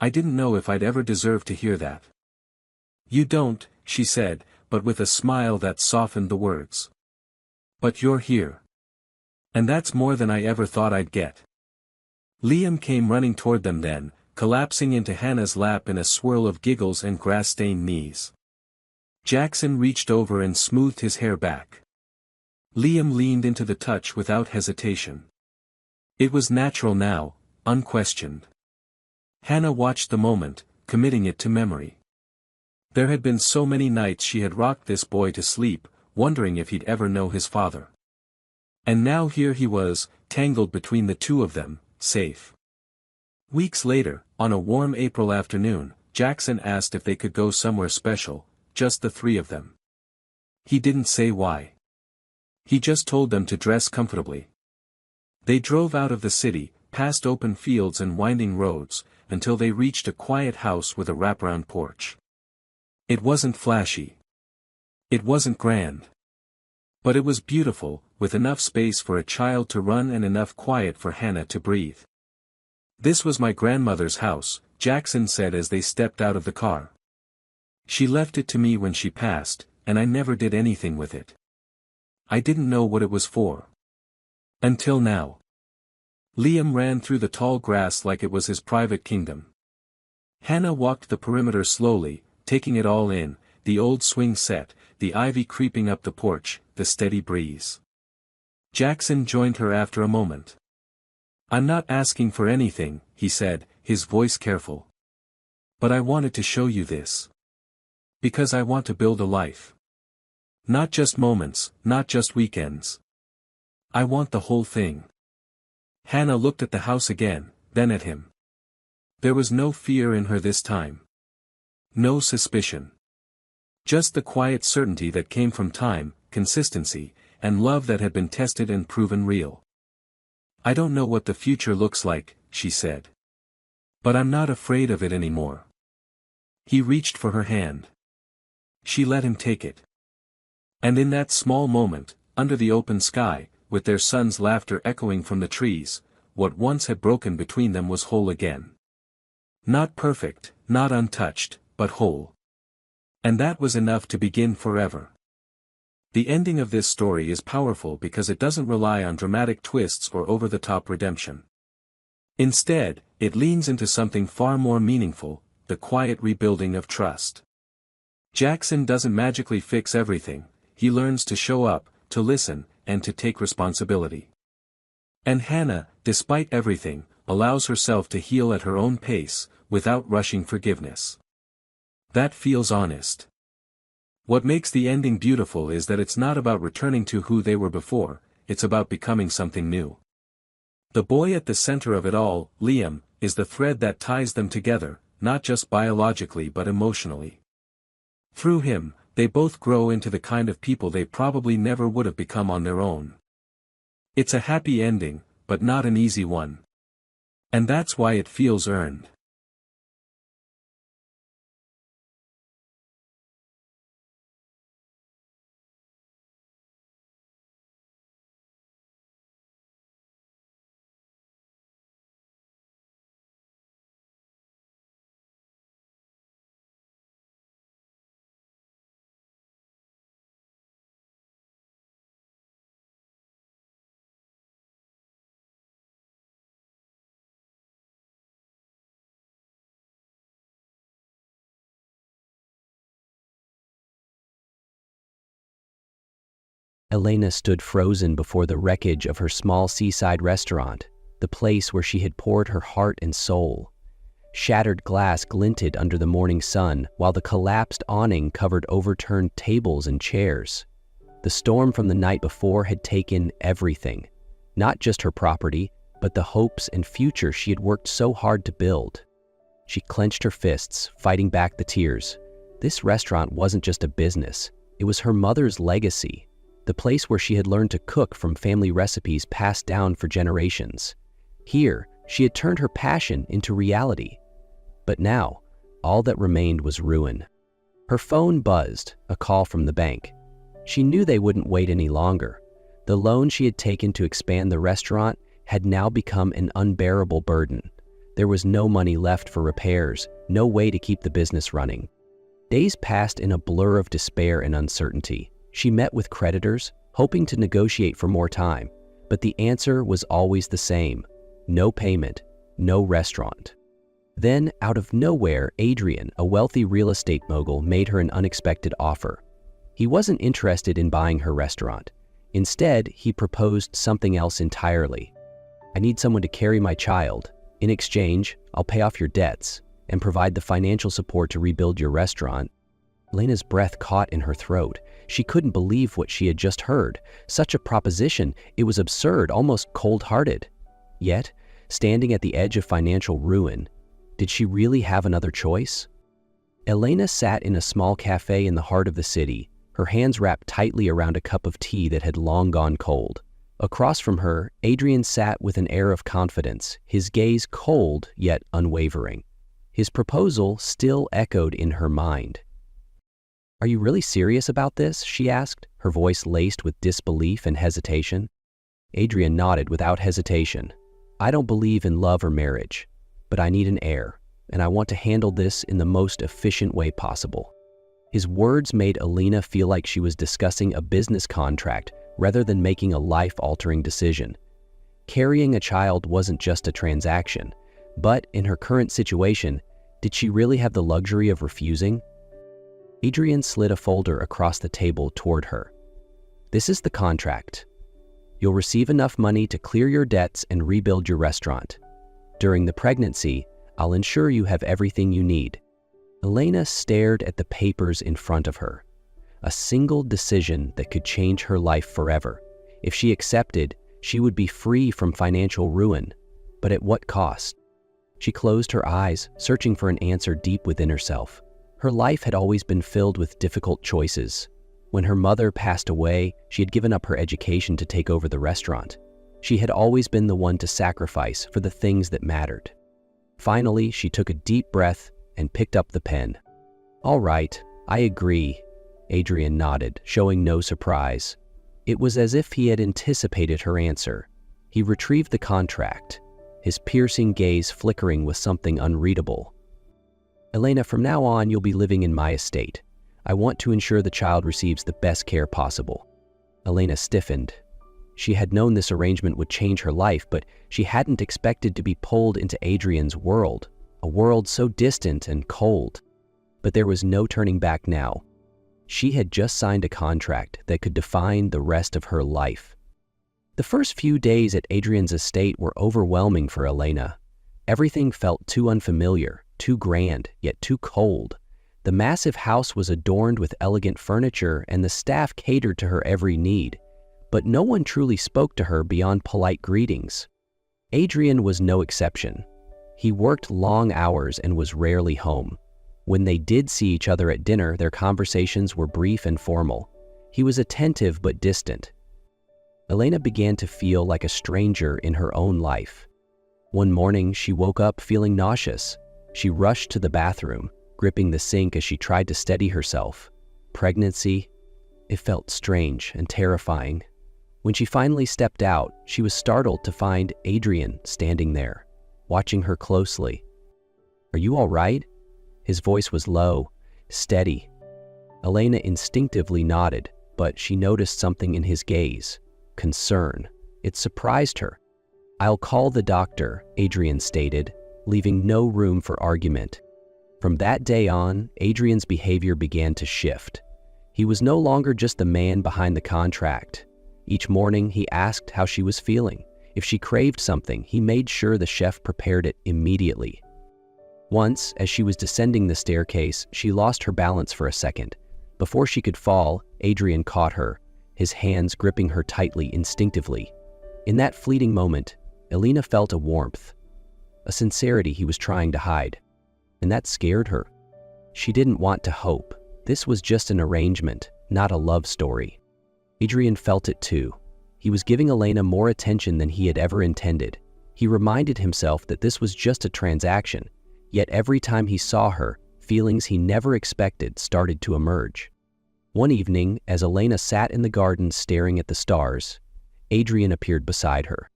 I didn't know if I'd ever deserve to hear that. You don't, she said, but with a smile that softened the words. But you're here. And that's more than I ever thought I'd get. Liam came running toward them then, collapsing into Hannah's lap in a swirl of giggles and grass-stained knees. Jackson reached over and smoothed his hair back. Liam leaned into the touch without hesitation. It was natural now, unquestioned. Hannah watched the moment, committing it to memory. There had been so many nights she had rocked this boy to sleep, wondering if he'd ever know his father. And now here he was, tangled between the two of them, safe. Weeks later, on a warm April afternoon, Jackson asked if they could go somewhere special, just the three of them. He didn't say why. He just told them to dress comfortably. They drove out of the city, past open fields and winding roads, until they reached a quiet house with a wraparound porch. It wasn't flashy. It wasn't grand. But it was beautiful, with enough space for a child to run and enough quiet for Hannah to breathe. This was my grandmother's house, Jackson said as they stepped out of the car. She left it to me when she passed, and I never did anything with it. I didn't know what it was for. Until now. Liam ran through the tall grass like it was his private kingdom. Hannah walked the perimeter slowly, taking it all in, the old swing set, the ivy creeping up the porch, the steady breeze. Jackson joined her after a moment. I'm not asking for anything, he said, his voice careful. But I wanted to show you this. Because I want to build a life. Not just moments, not just weekends. I want the whole thing. Hannah looked at the house again, then at him. There was no fear in her this time. No suspicion. Just the quiet certainty that came from time, consistency, and love that had been tested and proven real. I don't know what the future looks like, she said. But I'm not afraid of it anymore. He reached for her hand. She let him take it. And in that small moment, under the open sky, with their son's laughter echoing from the trees, what once had broken between them was whole again. Not perfect, not untouched, but whole. And that was enough to begin forever. The ending of this story is powerful because it doesn't rely on dramatic twists or over-the-top redemption. Instead, it leans into something far more meaningful, the quiet rebuilding of trust. Jackson doesn't magically fix everything, he learns to show up, to listen, and to take responsibility. And Hannah, despite everything, allows herself to heal at her own pace, without rushing forgiveness. That feels honest. What makes the ending beautiful is that it's not about returning to who they were before, it's about becoming something new. The boy at the center of it all, Liam, is the thread that ties them together, not just biologically but emotionally. Through him, they both grow into the kind of people they probably never would have become on their own. It's a happy ending, but not an easy one. And that's why it feels earned. Elena stood frozen before the wreckage of her small seaside restaurant, the place where she had poured her heart and soul. Shattered glass glinted under the morning sun, while the collapsed awning covered overturned tables and chairs. The storm from the night before had taken everything, not just her property, but the hopes and future she had worked so hard to build. She clenched her fists, fighting back the tears. This restaurant wasn't just a business, it was her mother's legacy. The place where she had learned to cook from family recipes passed down for generations. Here, she had turned her passion into reality. But now, all that remained was ruin. Her phone buzzed, a call from the bank. She knew they wouldn't wait any longer. The loan she had taken to expand the restaurant had now become an unbearable burden. There was no money left for repairs, no way to keep the business running. Days passed in a blur of despair and uncertainty. She met with creditors, hoping to negotiate for more time, but the answer was always the same: no payment, no restaurant. Then, out of nowhere, Adrian, a wealthy real estate mogul, made her an unexpected offer. He wasn't interested in buying her restaurant. Instead, he proposed something else entirely. "I need someone to carry my child. In exchange, I'll pay off your debts and provide the financial support to rebuild your restaurant." Lena's breath caught in her throat. She couldn't believe what she had just heard. Such a proposition, it was absurd, almost cold-hearted. Yet, standing at the edge of financial ruin, did she really have another choice? Elena sat in a small cafe in the heart of the city, her hands wrapped tightly around a cup of tea that had long gone cold. Across from her, Adrian sat with an air of confidence, his gaze cold yet unwavering. His proposal still echoed in her mind. "Are you really serious about this?" she asked, her voice laced with disbelief and hesitation. Adrian nodded without hesitation. "I don't believe in love or marriage, but I need an heir, and I want to handle this in the most efficient way possible." His words made Elena feel like she was discussing a business contract rather than making a life-altering decision. Carrying a child wasn't just a transaction, but in her current situation, did she really have the luxury of refusing? Adrian slid a folder across the table toward her. "This is the contract. You'll receive enough money to clear your debts and rebuild your restaurant. During the pregnancy, I'll ensure you have everything you need." Elena stared at the papers in front of her. A single decision that could change her life forever. If she accepted, she would be free from financial ruin. But at what cost? She closed her eyes, searching for an answer deep within herself. Her life had always been filled with difficult choices. When her mother passed away, she had given up her education to take over the restaurant. She had always been the one to sacrifice for the things that mattered. Finally, she took a deep breath and picked up the pen. "All right, I agree," Adrian nodded, showing no surprise. It was as if he had anticipated her answer. He retrieved the contract, his piercing gaze flickering with something unreadable. "Elena, from now on, you'll be living in my estate. I want to ensure the child receives the best care possible." Elena stiffened. She had known this arrangement would change her life, but she hadn't expected to be pulled into Adrian's world, a world so distant and cold. But there was no turning back now. She had just signed a contract that could define the rest of her life. The first few days at Adrian's estate were overwhelming for Elena. Everything felt too unfamiliar, too grand, yet too cold. The massive house was adorned with elegant furniture and the staff catered to her every need. But no one truly spoke to her beyond polite greetings. Adrian was no exception. He worked long hours and was rarely home. When they did see each other at dinner, their conversations were brief and formal. He was attentive but distant. Elena began to feel like a stranger in her own life. One morning, she woke up feeling nauseous. She rushed to the bathroom, gripping the sink as she tried to steady herself. Pregnancy? It felt strange and terrifying. When she finally stepped out, she was startled to find Adrian standing there, watching her closely. "Are you all right?" His voice was low, steady. Elena instinctively nodded, but she noticed something in his gaze. Concern. It surprised her. "I'll call the doctor," Adrian stated, leaving no room for argument. From that day on, Adrian's behavior began to shift. He was no longer just the man behind the contract. Each morning, he asked how she was feeling. If she craved something, he made sure the chef prepared it immediately. Once, as she was descending the staircase, she lost her balance for a second. Before she could fall, Adrian caught her, his hands gripping her tightly instinctively. In that fleeting moment, Elena felt a warmth, a sincerity he was trying to hide. And that scared her. She didn't want to hope. This was just an arrangement, not a love story. Adrian felt it too. He was giving Elena more attention than he had ever intended. He reminded himself that this was just a transaction, yet every time he saw her, feelings he never expected started to emerge. One evening, as Elena sat in the garden staring at the stars, Adrian appeared beside her.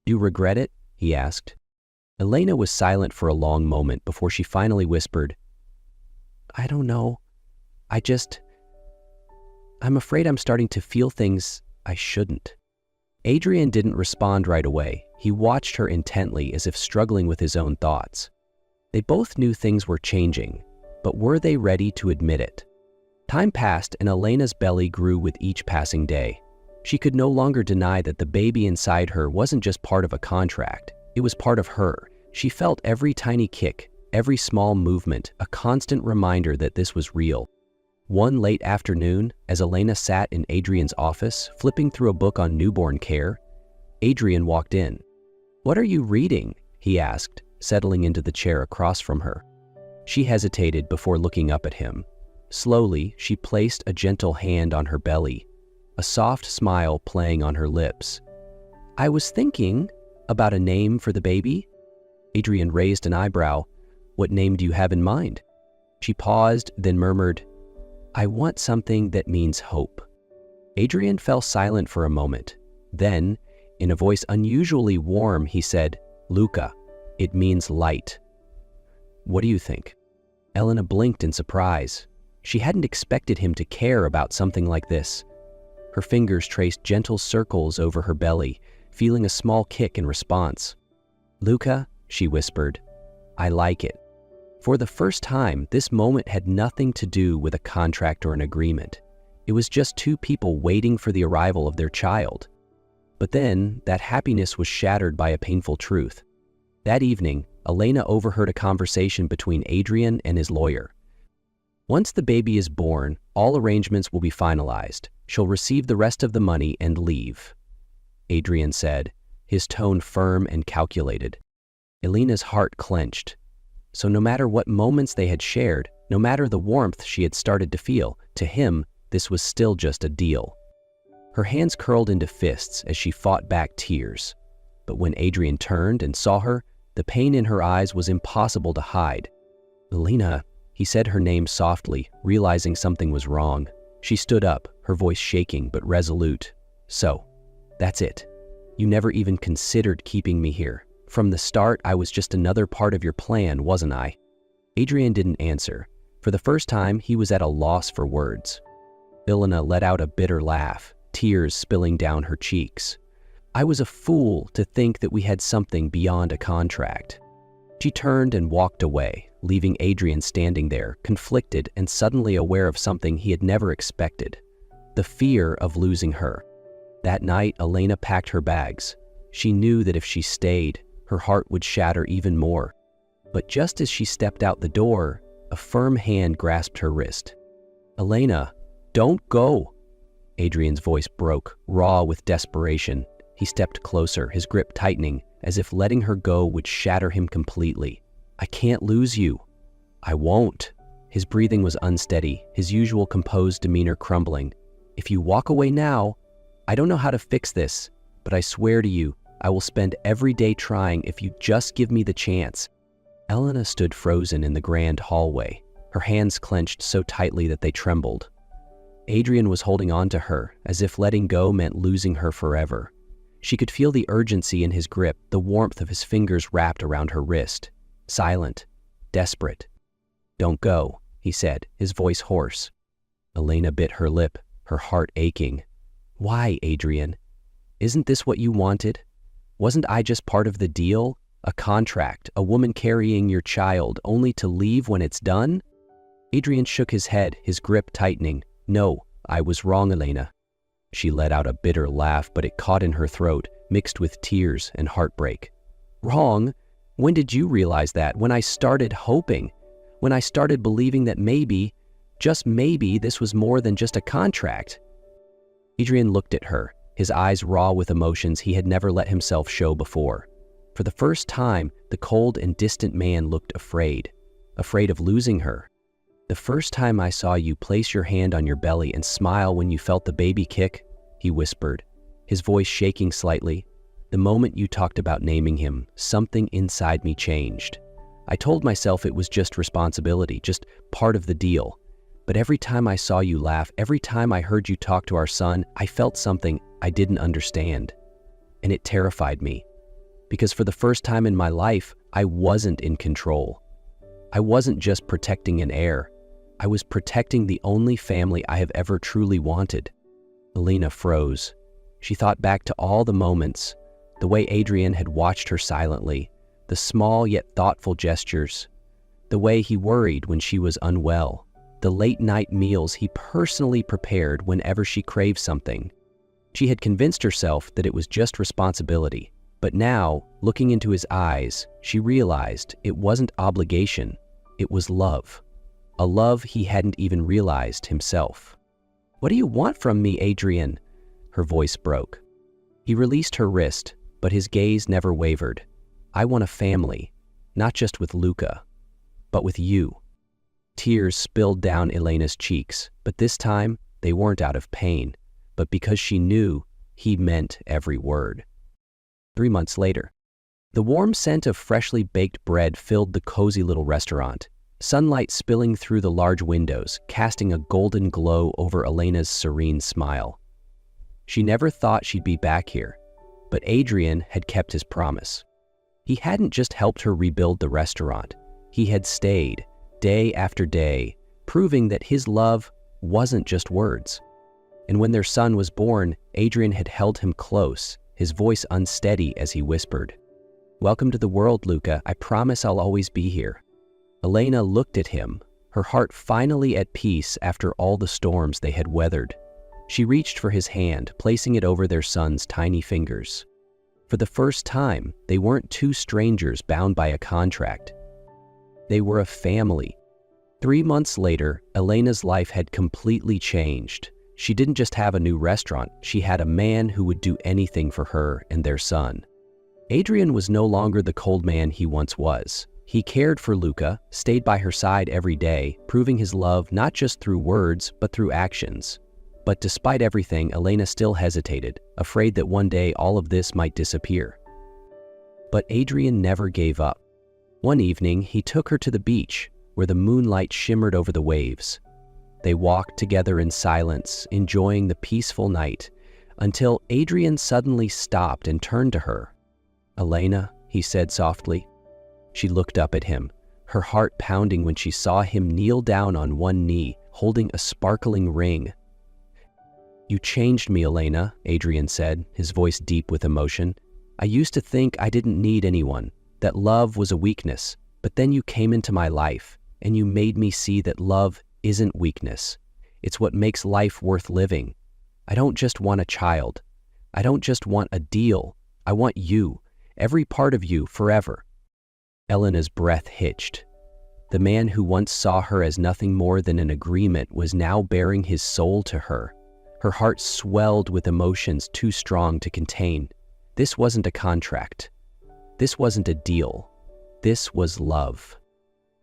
"Do you regret it?" he asked. Elena was silent for a long moment before she finally whispered, "I don't know. I'm afraid I'm starting to feel things I shouldn't." Adrian didn't respond right away. He watched her intently as if struggling with his own thoughts. They both knew things were changing, but were they ready to admit it? Time passed and Elena's belly grew with each passing day. She could no longer deny that the baby inside her wasn't just part of a contract. It was part of her. She felt every tiny kick, every small movement, a constant reminder that this was real. One late afternoon, as Elena sat in Adrian's office, flipping through a book on newborn care, Adrian walked in. "What are you reading?" he asked, settling into the chair across from her. She hesitated before looking up at him. Slowly, she placed a gentle hand on her belly, a soft smile playing on her lips. "I was thinking about a name for the baby." Adrian raised an eyebrow. "What name do you have in mind?" She paused, then murmured, "I want something that means hope." Adrian fell silent for a moment. Then, in a voice unusually warm, he said, "Luca, it means light." "What do you think?" Elena blinked in surprise. She hadn't expected him to care about something like this. Her fingers traced gentle circles over her belly, feeling a small kick in response. "Luca," she whispered, "I like it." For the first time, this moment had nothing to do with a contract or an agreement. It was just two people waiting for the arrival of their child. But then, that happiness was shattered by a painful truth. That evening, Elena overheard a conversation between Adrian and his lawyer. "Once the baby is born, all arrangements will be finalized. She'll receive the rest of the money and leave," Adrian said, his tone firm and calculated. Elena's heart clenched. So no matter what moments they had shared, no matter the warmth she had started to feel, to him, this was still just a deal. Her hands curled into fists as she fought back tears. But when Adrian turned and saw her, the pain in her eyes was impossible to hide. "Elena," he said her name softly, realizing something was wrong. She stood up, her voice shaking but resolute. "So, that's it. You never even considered keeping me here. From the start, I was just another part of your plan, wasn't I?" Adrian didn't answer. For the first time, he was at a loss for words. Elena let out a bitter laugh, tears spilling down her cheeks. I was a fool to think that we had something beyond a contract. She turned and walked away, leaving Adrian standing there, conflicted and suddenly aware of something he had never expected: the fear of losing her. That night, Elena packed her bags. She knew that if she stayed, her heart would shatter even more. But just as she stepped out the door, a firm hand grasped her wrist. "Elena, don't go!" Adrian's voice broke, raw with desperation. He stepped closer, his grip tightening, as if letting her go would shatter him completely. "I can't lose you." "I won't." His breathing was unsteady, his usual composed demeanor crumbling. "If you walk away now, I don't know how to fix this, but I swear to you, I will spend every day trying if you just give me the chance." Elena stood frozen in the grand hallway, her hands clenched so tightly that they trembled. Adrian was holding on to her, as if letting go meant losing her forever. She could feel the urgency in his grip, the warmth of his fingers wrapped around her wrist. Silent, desperate. "Don't go," he said, his voice hoarse. Elena bit her lip, her heart aching. "Why, Adrian? Isn't this what you wanted? Wasn't I just part of the deal? A contract, a woman carrying your child, only to leave when it's done?" Adrian shook his head, his grip tightening. "No, I was wrong, Elena." She let out a bitter laugh, but it caught in her throat, mixed with tears and heartbreak. "Wrong? When did you realize that? When I started hoping? When I started believing that maybe, just maybe, this was more than just a contract?" Adrian looked at her, his eyes raw with emotions he had never let himself show before. For the first time, the cold and distant man looked afraid of losing her. "The first time I saw you place your hand on your belly and smile when you felt the baby kick," he whispered, his voice shaking slightly, "the moment you talked about naming him, something inside me changed. I told myself it was just responsibility, just part of the deal. But every time I saw you laugh, every time I heard you talk to our son, I felt something I didn't understand. And it terrified me. Because for the first time in my life, I wasn't in control. I wasn't just protecting an heir. I was protecting the only family I have ever truly wanted." Elena froze. She thought back to all the moments, the way Adrian had watched her silently, the small yet thoughtful gestures, the way he worried when she was unwell, the late-night meals he personally prepared whenever she craved something. She had convinced herself that it was just responsibility. But now, looking into his eyes, she realized it wasn't obligation, it was love. A love he hadn't even realized himself. "What do you want from me, Adrian?" Her voice broke. He released her wrist, but his gaze never wavered. "I want a family, not just with Luca, but with you." Tears spilled down Elena's cheeks, but this time they weren't out of pain, but because she knew he meant every word. 3 months later, the warm scent of freshly baked bread filled the cozy little restaurant, sunlight spilling through the large windows, casting a golden glow over Elena's serene smile. She never thought she'd be back here, but Adrian had kept his promise. He hadn't just helped her rebuild the restaurant, he had stayed, day after day, proving that his love wasn't just words. And when their son was born, Adrian had held him close, his voice unsteady as he whispered, "Welcome to the world, Luca. I promise I'll always be here." Elena looked at him, her heart finally at peace after all the storms they had weathered. She reached for his hand, placing it over their son's tiny fingers. For the first time, they weren't two strangers bound by a contract. They were a family. 3 months later, Elena's life had completely changed. She didn't just have a new restaurant, she had a man who would do anything for her and their son. Adrian was no longer the cold man he once was. He cared for Luca, stayed by her side every day, proving his love not just through words, but through actions. But despite everything, Elena still hesitated, afraid that one day all of this might disappear. But Adrian never gave up. One evening, he took her to the beach, where the moonlight shimmered over the waves. They walked together in silence, enjoying the peaceful night, until Adrian suddenly stopped and turned to her. "Elena," he said softly. She looked up at him, her heart pounding when she saw him kneel down on one knee, holding a sparkling ring. "You changed me, Elena," Adrian said, his voice deep with emotion. "I used to think I didn't need anyone, that love was a weakness, but then you came into my life, and you made me see that love isn't weakness. It's what makes life worth living. I don't just want a child. I don't just want a deal. I want you, every part of you, forever." Elena's breath hitched. The man who once saw her as nothing more than an agreement was now baring his soul to her. Her heart swelled with emotions too strong to contain. This wasn't a contract. This wasn't a deal. This was love.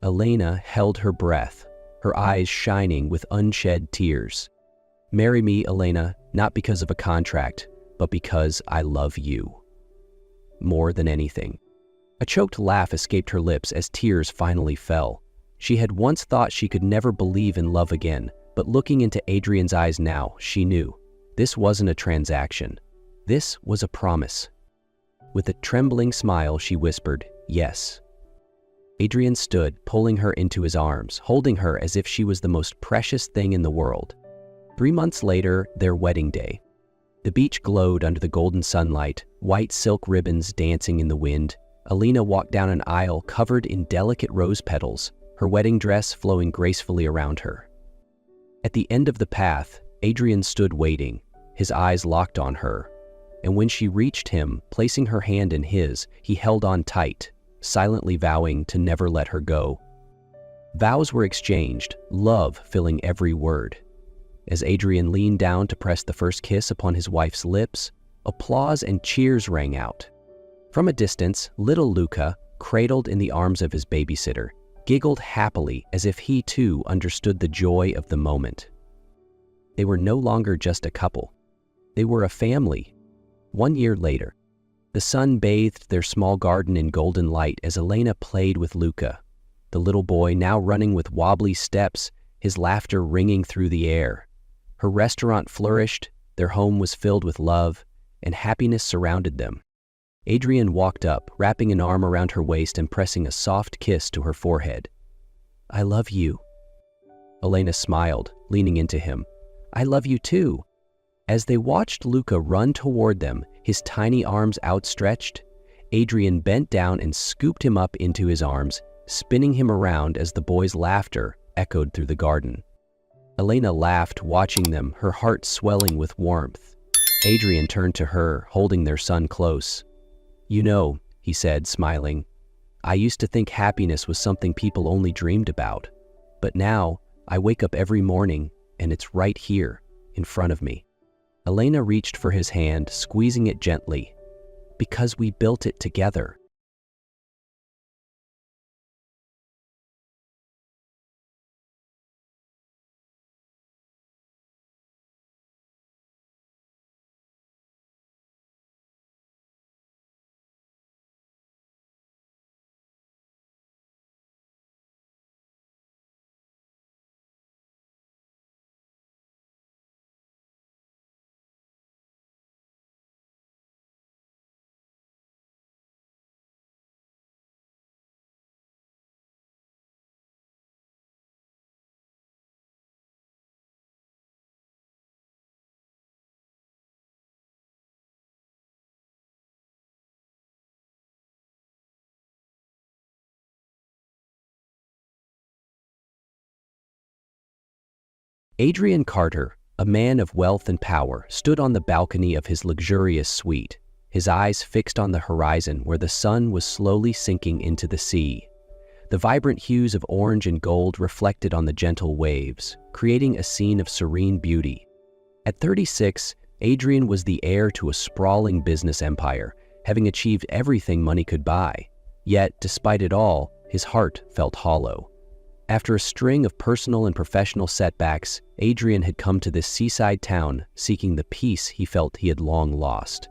Elena held her breath, her eyes shining with unshed tears. "Marry me, Elena, not because of a contract, but because I love you. More than anything." A choked laugh escaped her lips as tears finally fell. She had once thought she could never believe in love again, but looking into Adrian's eyes now, she knew. This wasn't a transaction. This was a promise. With a trembling smile, she whispered, "Yes." Adrian stood, pulling her into his arms, holding her as if she was the most precious thing in the world. 3 months later, their wedding day. The beach glowed under the golden sunlight, white silk ribbons dancing in the wind. Elena walked down an aisle covered in delicate rose petals, her wedding dress flowing gracefully around her. At the end of the path, Adrian stood waiting, his eyes locked on her. And when she reached him, placing her hand in his, he held on tight, silently vowing to never let her go. Vows were exchanged, love filling every word. As Adrian leaned down to press the first kiss upon his wife's lips, applause and cheers rang out. From a distance, little Luca, cradled in the arms of his babysitter, giggled happily as if he too understood the joy of the moment. They were no longer just a couple. They were a family. 1 year later, the sun bathed their small garden in golden light as Elena played with Luca, the little boy now running with wobbly steps, his laughter ringing through the air. Her restaurant flourished, their home was filled with love, and happiness surrounded them. Adrian walked up, wrapping an arm around her waist and pressing a soft kiss to her forehead. "I love you." Elena smiled, leaning into him. "I love you too." As they watched Luca run toward them, his tiny arms outstretched, Adrian bent down and scooped him up into his arms, spinning him around as the boy's laughter echoed through the garden. Elena laughed, watching them, her heart swelling with warmth. Adrian turned to her, holding their son close. "You know," he said, smiling, "I used to think happiness was something people only dreamed about. But now, I wake up every morning, and it's right here, in front of me." Elena reached for his hand, squeezing it gently. "Because we built it together." Adrian Carter, a man of wealth and power, stood on the balcony of his luxurious suite, his eyes fixed on the horizon where the sun was slowly sinking into the sea. The vibrant hues of orange and gold reflected on the gentle waves, creating a scene of serene beauty. At 36, Adrian was the heir to a sprawling business empire, having achieved everything money could buy. Yet, despite it all, his heart felt hollow. After a string of personal and professional setbacks, Adrian had come to this seaside town seeking the peace he felt he had long lost.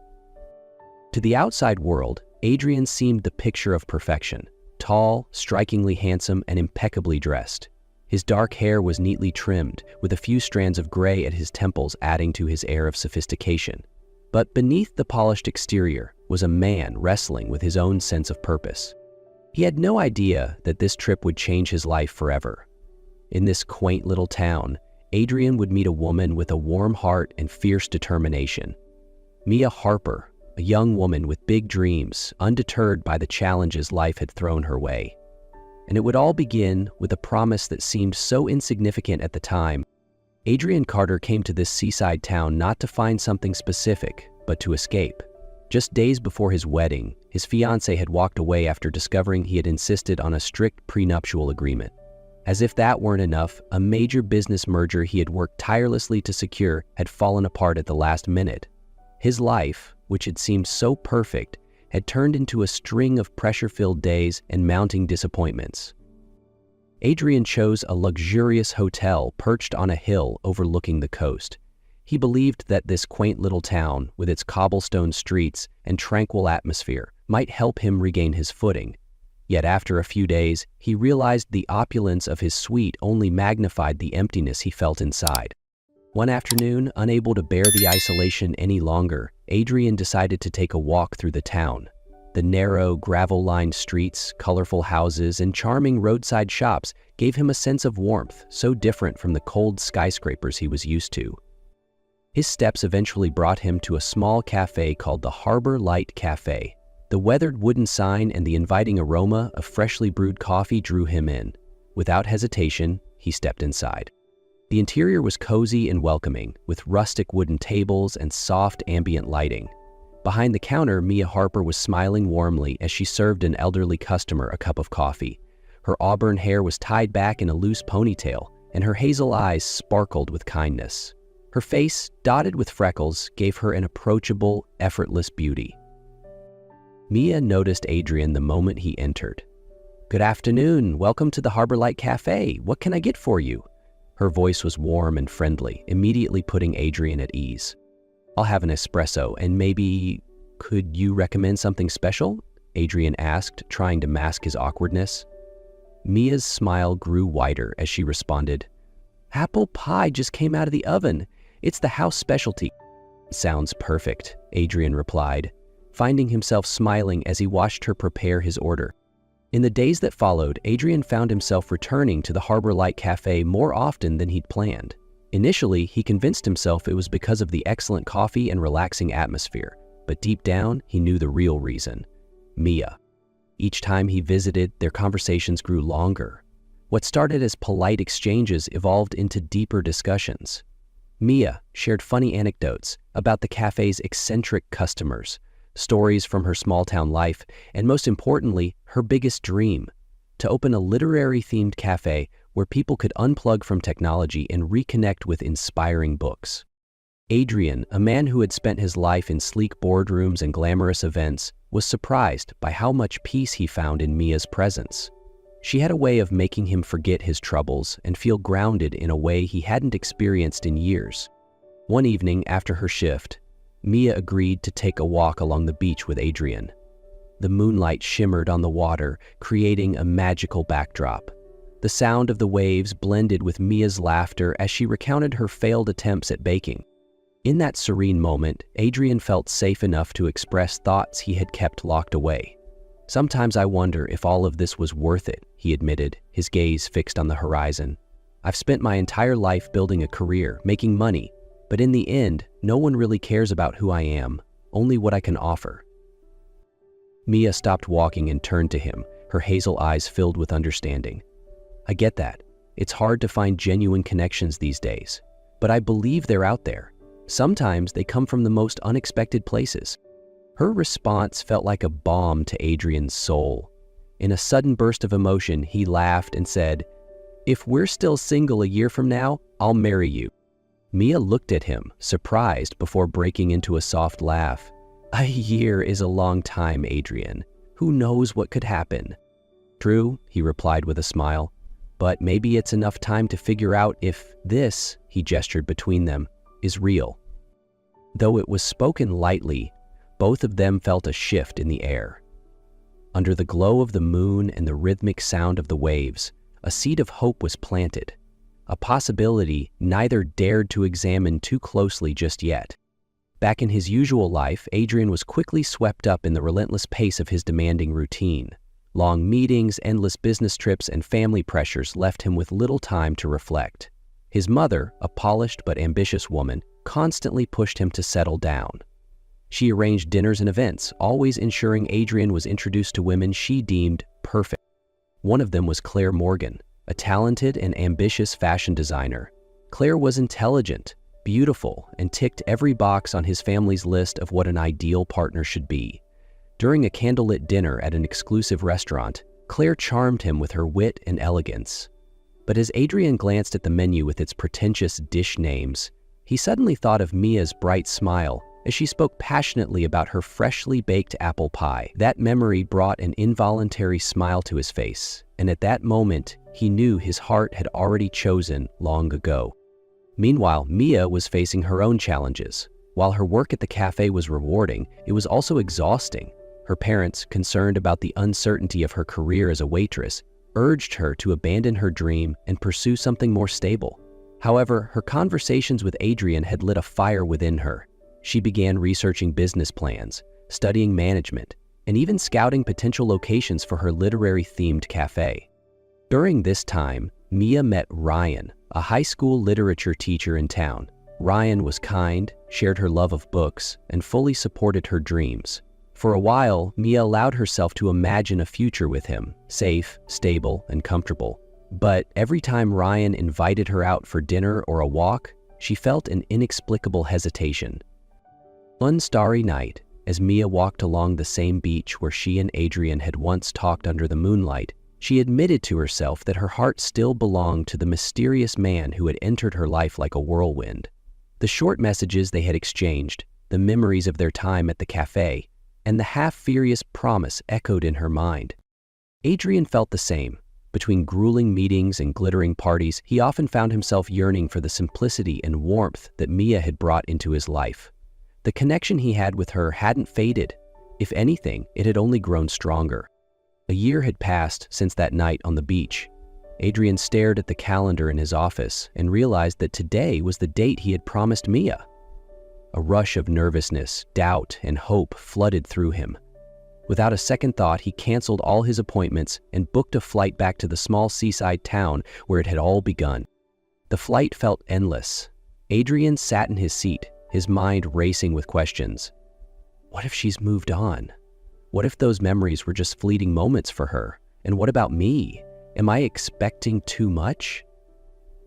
To the outside world, Adrian seemed the picture of perfection, tall, strikingly handsome, and impeccably dressed. His dark hair was neatly trimmed, with a few strands of gray at his temples adding to his air of sophistication. But beneath the polished exterior was a man wrestling with his own sense of purpose. He had no idea that this trip would change his life forever. In this quaint little town, Adrian would meet a woman with a warm heart and fierce determination. Mia Harper, a young woman with big dreams, undeterred by the challenges life had thrown her way. And it would all begin with a promise that seemed so insignificant at the time. Adrian Carter came to this seaside town not to find something specific, but to escape. Just days before his wedding, his fiancée had walked away after discovering he had insisted on a strict prenuptial agreement. As if that weren't enough, a major business merger he had worked tirelessly to secure had fallen apart at the last minute. His life, which had seemed so perfect, had turned into a string of pressure-filled days and mounting disappointments. Adrian chose a luxurious hotel perched on a hill overlooking the coast. He believed that this quaint little town, with its cobblestone streets and tranquil atmosphere, might help him regain his footing. Yet after a few days, he realized the opulence of his suite only magnified the emptiness he felt inside. One afternoon, unable to bear the isolation any longer, Adrian decided to take a walk through the town. The narrow, gravel-lined streets, colorful houses, and charming roadside shops gave him a sense of warmth so different from the cold skyscrapers he was used to. His steps eventually brought him to a small cafe called the Harbor Light Cafe. The weathered wooden sign and the inviting aroma of freshly brewed coffee drew him in. Without hesitation, he stepped inside. The interior was cozy and welcoming, with rustic wooden tables and soft ambient lighting. Behind the counter, Mia Harper was smiling warmly as she served an elderly customer a cup of coffee. Her auburn hair was tied back in a loose ponytail, and her hazel eyes sparkled with kindness. Her face, dotted with freckles, gave her an approachable, effortless beauty. Mia noticed Adrian the moment he entered. "Good afternoon, welcome to the Harbor Light Cafe. What can I get for you?" Her voice was warm and friendly, immediately putting Adrian at ease. "I'll have an espresso, and maybe, could you recommend something special?" Adrian asked, trying to mask his awkwardness. Mia's smile grew wider as she responded, "Apple pie just came out of the oven. It's the house specialty." "Sounds perfect," Adrian replied, finding himself smiling as he watched her prepare his order. In the days that followed, Adrian found himself returning to the Harbor Light Cafe more often than he'd planned. Initially, he convinced himself it was because of the excellent coffee and relaxing atmosphere, but deep down, he knew the real reason: Mia. Each time he visited, their conversations grew longer. What started as polite exchanges evolved into deeper discussions. Mia shared funny anecdotes about the cafe's eccentric customers, stories from her small-town life, and most importantly, her biggest dream: to open a literary-themed cafe where people could unplug from technology and reconnect with inspiring books. Adrian, a man who had spent his life in sleek boardrooms and glamorous events, was surprised by how much peace he found in Mia's presence. She had a way of making him forget his troubles and feel grounded in a way he hadn't experienced in years. One evening after her shift, Mia agreed to take a walk along the beach with Adrian. The moonlight shimmered on the water, creating a magical backdrop. The sound of the waves blended with Mia's laughter as she recounted her failed attempts at baking. In that serene moment, Adrian felt safe enough to express thoughts he had kept locked away. "Sometimes I wonder if all of this was worth it," he admitted, his gaze fixed on the horizon. "I've spent my entire life building a career, making money, but in the end, no one really cares about who I am, only what I can offer." Mia stopped walking and turned to him, her hazel eyes filled with understanding. "I get that. It's hard to find genuine connections these days, but I believe they're out there. Sometimes they come from the most unexpected places." Her response felt like a balm to Adrian's soul. In a sudden burst of emotion, he laughed and said, "If we're still single a year from now, I'll marry you." Mia looked at him, surprised, before breaking into a soft laugh. "A year is a long time, Adrian. Who knows what could happen?" "True," he replied with a smile, "but maybe it's enough time to figure out if this," he gestured between them, "is real." Though it was spoken lightly, both of them felt a shift in the air. Under the glow of the moon and the rhythmic sound of the waves, a seed of hope was planted, a possibility neither dared to examine too closely just yet. Back in his usual life, Adrian was quickly swept up in the relentless pace of his demanding routine. Long meetings, endless business trips, and family pressures left him with little time to reflect. His mother, a polished but ambitious woman, constantly pushed him to settle down. She arranged dinners and events, always ensuring Adrian was introduced to women she deemed perfect. One of them was Claire Morgan, a talented and ambitious fashion designer. Claire was intelligent, beautiful, and ticked every box on his family's list of what an ideal partner should be. During a candlelit dinner at an exclusive restaurant, Claire charmed him with her wit and elegance. But as Adrian glanced at the menu with its pretentious dish names, he suddenly thought of Mia's bright smile as she spoke passionately about her freshly baked apple pie. That memory brought an involuntary smile to his face, and at that moment, he knew his heart had already chosen long ago. Meanwhile, Mia was facing her own challenges. While her work at the cafe was rewarding, it was also exhausting. Her parents, concerned about the uncertainty of her career as a waitress, urged her to abandon her dream and pursue something more stable. However, her conversations with Adrian had lit a fire within her. She began researching business plans, studying management, and even scouting potential locations for her literary-themed cafe. During this time, Mia met Ryan, a high school literature teacher in town. Ryan was kind, shared her love of books, and fully supported her dreams. For a while, Mia allowed herself to imagine a future with him, safe, stable, and comfortable. But every time Ryan invited her out for dinner or a walk, she felt an inexplicable hesitation. One starry night, as Mia walked along the same beach where she and Adrian had once talked under the moonlight, she admitted to herself that her heart still belonged to the mysterious man who had entered her life like a whirlwind. The short messages they had exchanged, the memories of their time at the cafe, and the half-furious promise echoed in her mind. Adrian felt the same. Between grueling meetings and glittering parties, he often found himself yearning for the simplicity and warmth that Mia had brought into his life. The connection he had with her hadn't faded. If anything, it had only grown stronger. A year had passed since that night on the beach. Adrian stared at the calendar in his office and realized that today was the date he had promised Mia. A rush of nervousness, doubt, and hope flooded through him. Without a second thought, he canceled all his appointments and booked a flight back to the small seaside town where it had all begun. The flight felt endless. Adrian sat in his seat, his mind racing with questions. What if she's moved on? What if those memories were just fleeting moments for her? And what about me? Am I expecting too much?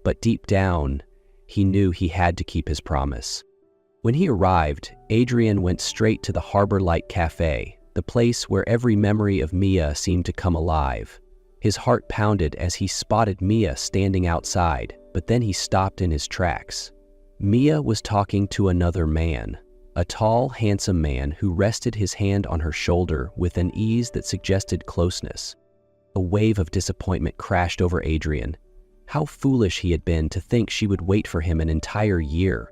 But deep down, he knew he had to keep his promise. When he arrived, Adrian went straight to the Harbor Light Cafe, the place where every memory of Mia seemed to come alive. His heart pounded as he spotted Mia standing outside, but then he stopped in his tracks. Mia was talking to another man, a tall, handsome man who rested his hand on her shoulder with an ease that suggested closeness. A wave of disappointment crashed over Adrian. How foolish he had been to think she would wait for him an entire year.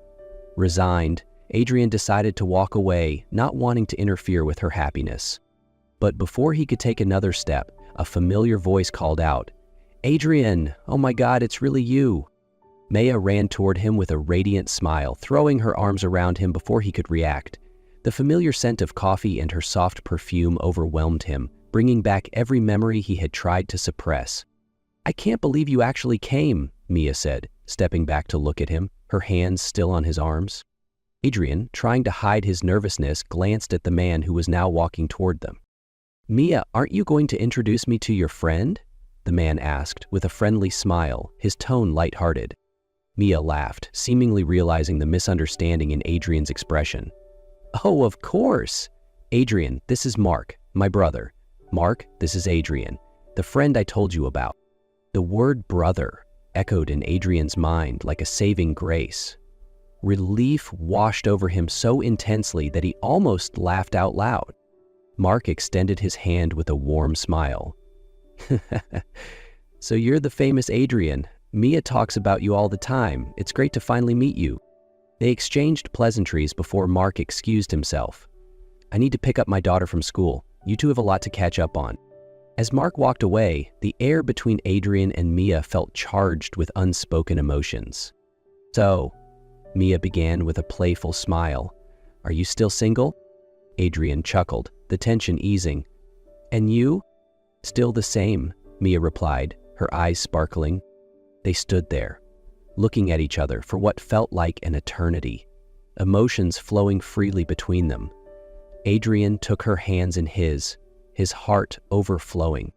Resigned, Adrian decided to walk away, not wanting to interfere with her happiness. But before he could take another step, a familiar voice called out, "Adrian, oh my God, it's really you." Maya ran toward him with a radiant smile, throwing her arms around him before he could react. The familiar scent of coffee and her soft perfume overwhelmed him, bringing back every memory he had tried to suppress. "I can't believe you actually came," Mia said, stepping back to look at him, her hands still on his arms. Adrian, trying to hide his nervousness, glanced at the man who was now walking toward them. "Mia, aren't you going to introduce me to your friend?" the man asked, with a friendly smile, his tone lighthearted. Mia laughed, seemingly realizing the misunderstanding in Adrian's expression. "Oh, of course! Adrian, this is Mark, my brother. Mark, this is Adrian, the friend I told you about." The word brother echoed in Adrian's mind like a saving grace. Relief washed over him so intensely that he almost laughed out loud. Mark extended his hand with a warm smile. "So you're the famous Adrian. Mia talks about you all the time. It's great to finally meet you." They exchanged pleasantries before Mark excused himself. "I need to pick up my daughter from school. You two have a lot to catch up on." As Mark walked away, the air between Adrian and Mia felt charged with unspoken emotions. "So," Mia began with a playful smile, "are you still single?" Adrian chuckled, the tension easing. "And you?" Still the same, Mia replied, her eyes sparkling. They stood there, looking at each other for what felt like an eternity, emotions flowing freely between them. Adrian took her hands in his heart overflowing.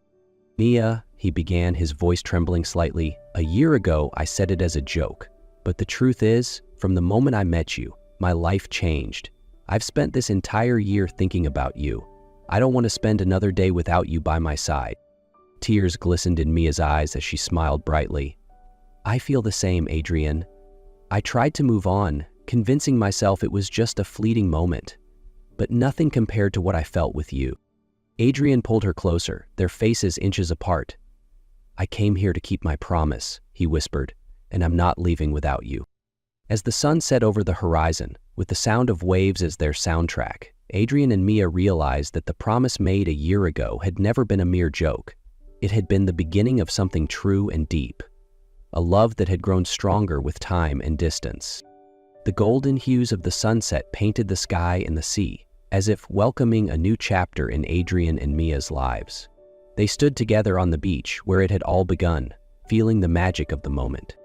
"Mia," he began, his voice trembling slightly, "a year ago I said it as a joke. But the truth is, from the moment I met you, my life changed. I've spent this entire year thinking about you. I don't want to spend another day without you by my side." Tears glistened in Mia's eyes as she smiled brightly. "I feel the same, Adrian. I tried to move on, convincing myself it was just a fleeting moment. But nothing compared to what I felt with you." Adrian pulled her closer, their faces inches apart. "I came here to keep my promise," he whispered, "and I'm not leaving without you." As the sun set over the horizon, with the sound of waves as their soundtrack, Adrian and Mia realized that the promise made a year ago had never been a mere joke. It had been the beginning of something true and deep, a love that had grown stronger with time and distance. The golden hues of the sunset painted the sky and the sea, as if welcoming a new chapter in Adrian and Mia's lives. They stood together on the beach where it had all begun, feeling the magic of the moment.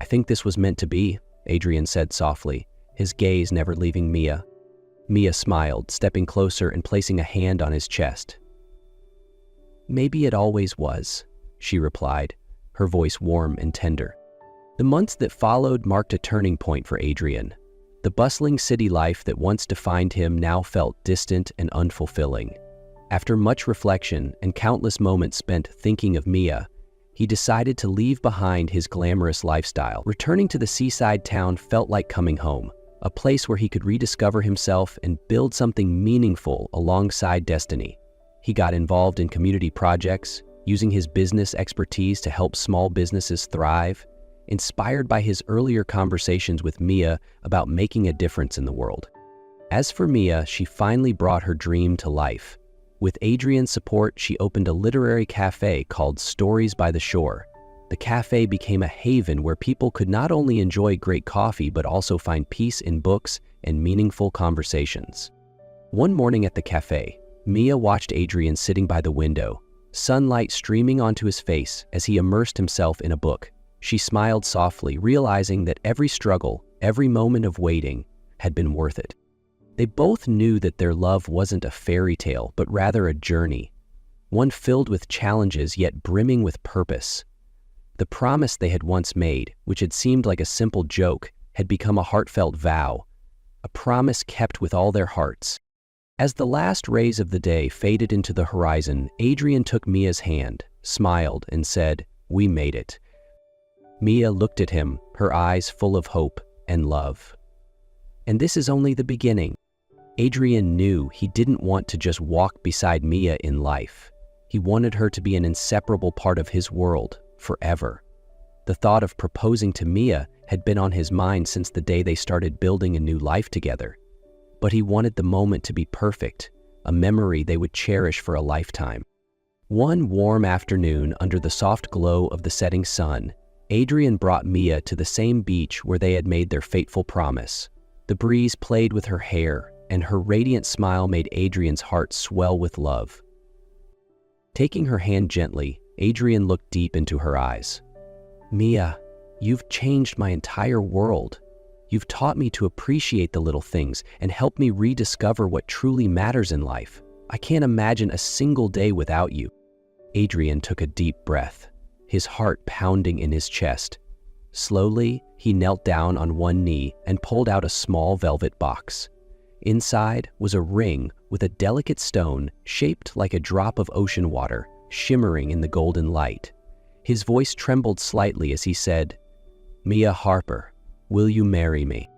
"I think this was meant to be," Adrian said softly, his gaze never leaving Mia. Mia smiled, stepping closer and placing a hand on his chest. "Maybe it always was," she replied, her voice warm and tender. The months that followed marked a turning point for Adrian. The bustling city life that once defined him now felt distant and unfulfilling. After much reflection and countless moments spent thinking of Mia, he decided to leave behind his glamorous lifestyle. Returning to the seaside town felt like coming home, a place where he could rediscover himself and build something meaningful alongside destiny. He got involved in community projects, using his business expertise to help small businesses thrive, inspired by his earlier conversations with Mia about making a difference in the world. As for Mia, she finally brought her dream to life. With Adrian's support, she opened a literary cafe called Stories by the Shore. The cafe became a haven where people could not only enjoy great coffee but also find peace in books and meaningful conversations. One morning at the cafe, Mia watched Adrian sitting by the window, sunlight streaming onto his face as he immersed himself in a book. She smiled softly, realizing that every struggle, every moment of waiting, had been worth it. They both knew that their love wasn't a fairy tale, but rather a journey, one filled with challenges yet brimming with purpose. The promise they had once made, which had seemed like a simple joke, had become a heartfelt vow, a promise kept with all their hearts. As the last rays of the day faded into the horizon, Adrian took Mia's hand, smiled, and said, "We made it." Mia looked at him, her eyes full of hope and love. And this is only the beginning. Adrian knew he didn't want to just walk beside Mia in life. He wanted her to be an inseparable part of his world, forever. The thought of proposing to Mia had been on his mind since the day they started building a new life together. But he wanted the moment to be perfect, a memory they would cherish for a lifetime. One warm afternoon, under the soft glow of the setting sun, Adrian brought Mia to the same beach where they had made their fateful promise. The breeze played with her hair, and her radiant smile made Adrian's heart swell with love. Taking her hand gently, Adrian looked deep into her eyes. "Mia, you've changed my entire world. You've taught me to appreciate the little things and helped me rediscover what truly matters in life. I can't imagine a single day without you." Adrian took a deep breath, his heart pounding in his chest. Slowly, he knelt down on one knee and pulled out a small velvet box. Inside was a ring with a delicate stone shaped like a drop of ocean water, shimmering in the golden light. His voice trembled slightly as he said, "Mia Harper, will you marry me?"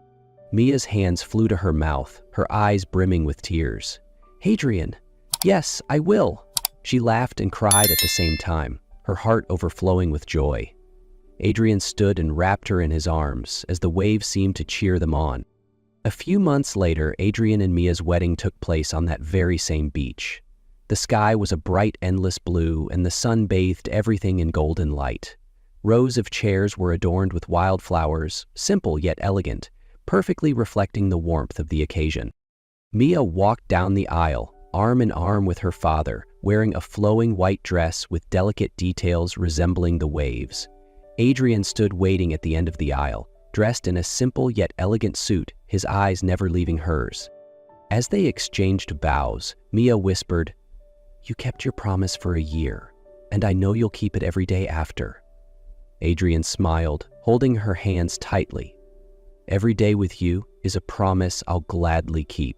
Mia's hands flew to her mouth, her eyes brimming with tears. "Adrian, yes, I will." She laughed and cried at the same time, her heart overflowing with joy. Adrian stood and wrapped her in his arms as the waves seemed to cheer them on. A few months later, Adrian and Mia's wedding took place on that very same beach. The sky was a bright, endless blue, and the sun bathed everything in golden light. Rows of chairs were adorned with wildflowers, simple yet elegant, perfectly reflecting the warmth of the occasion. Mia walked down the aisle, arm in arm with her father, wearing a flowing white dress with delicate details resembling the waves. Adrian stood waiting at the end of the aisle, dressed in a simple yet elegant suit, his eyes never leaving hers. As they exchanged bows, Mia whispered, "You kept your promise for a year, and I know you'll keep it every day after." Adrian smiled, holding her hands tightly. "Every day with you is a promise I'll gladly keep."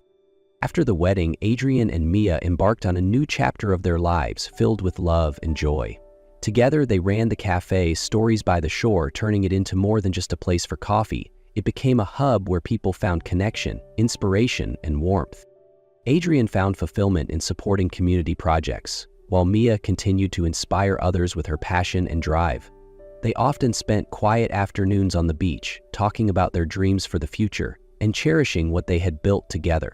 After the wedding, Adrian and Mia embarked on a new chapter of their lives filled with love and joy. Together, they ran the cafe Stories by the Shore, turning it into more than just a place for coffee. It became a hub where people found connection, inspiration, and warmth. Adrian found fulfillment in supporting community projects, while Mia continued to inspire others with her passion and drive. They often spent quiet afternoons on the beach, talking about their dreams for the future and cherishing what they had built together.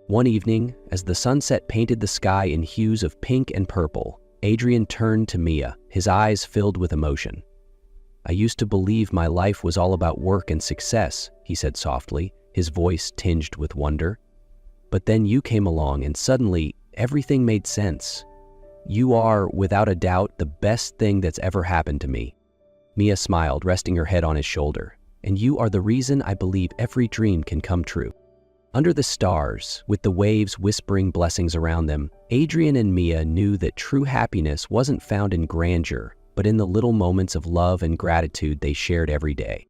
One evening, as the sunset painted the sky in hues of pink and purple, Adrian turned to Mia, his eyes filled with emotion. "I used to believe my life was all about work and success," he said softly, his voice tinged with wonder. "But then you came along and suddenly everything made sense. You are, without a doubt, the best thing that's ever happened to me." Mia smiled, resting her head on his shoulder. "And you are the reason I believe every dream can come true." Under the stars, with the waves whispering blessings around them, Adrian and Mia knew that true happiness wasn't found in grandeur, but in the little moments of love and gratitude they shared every day.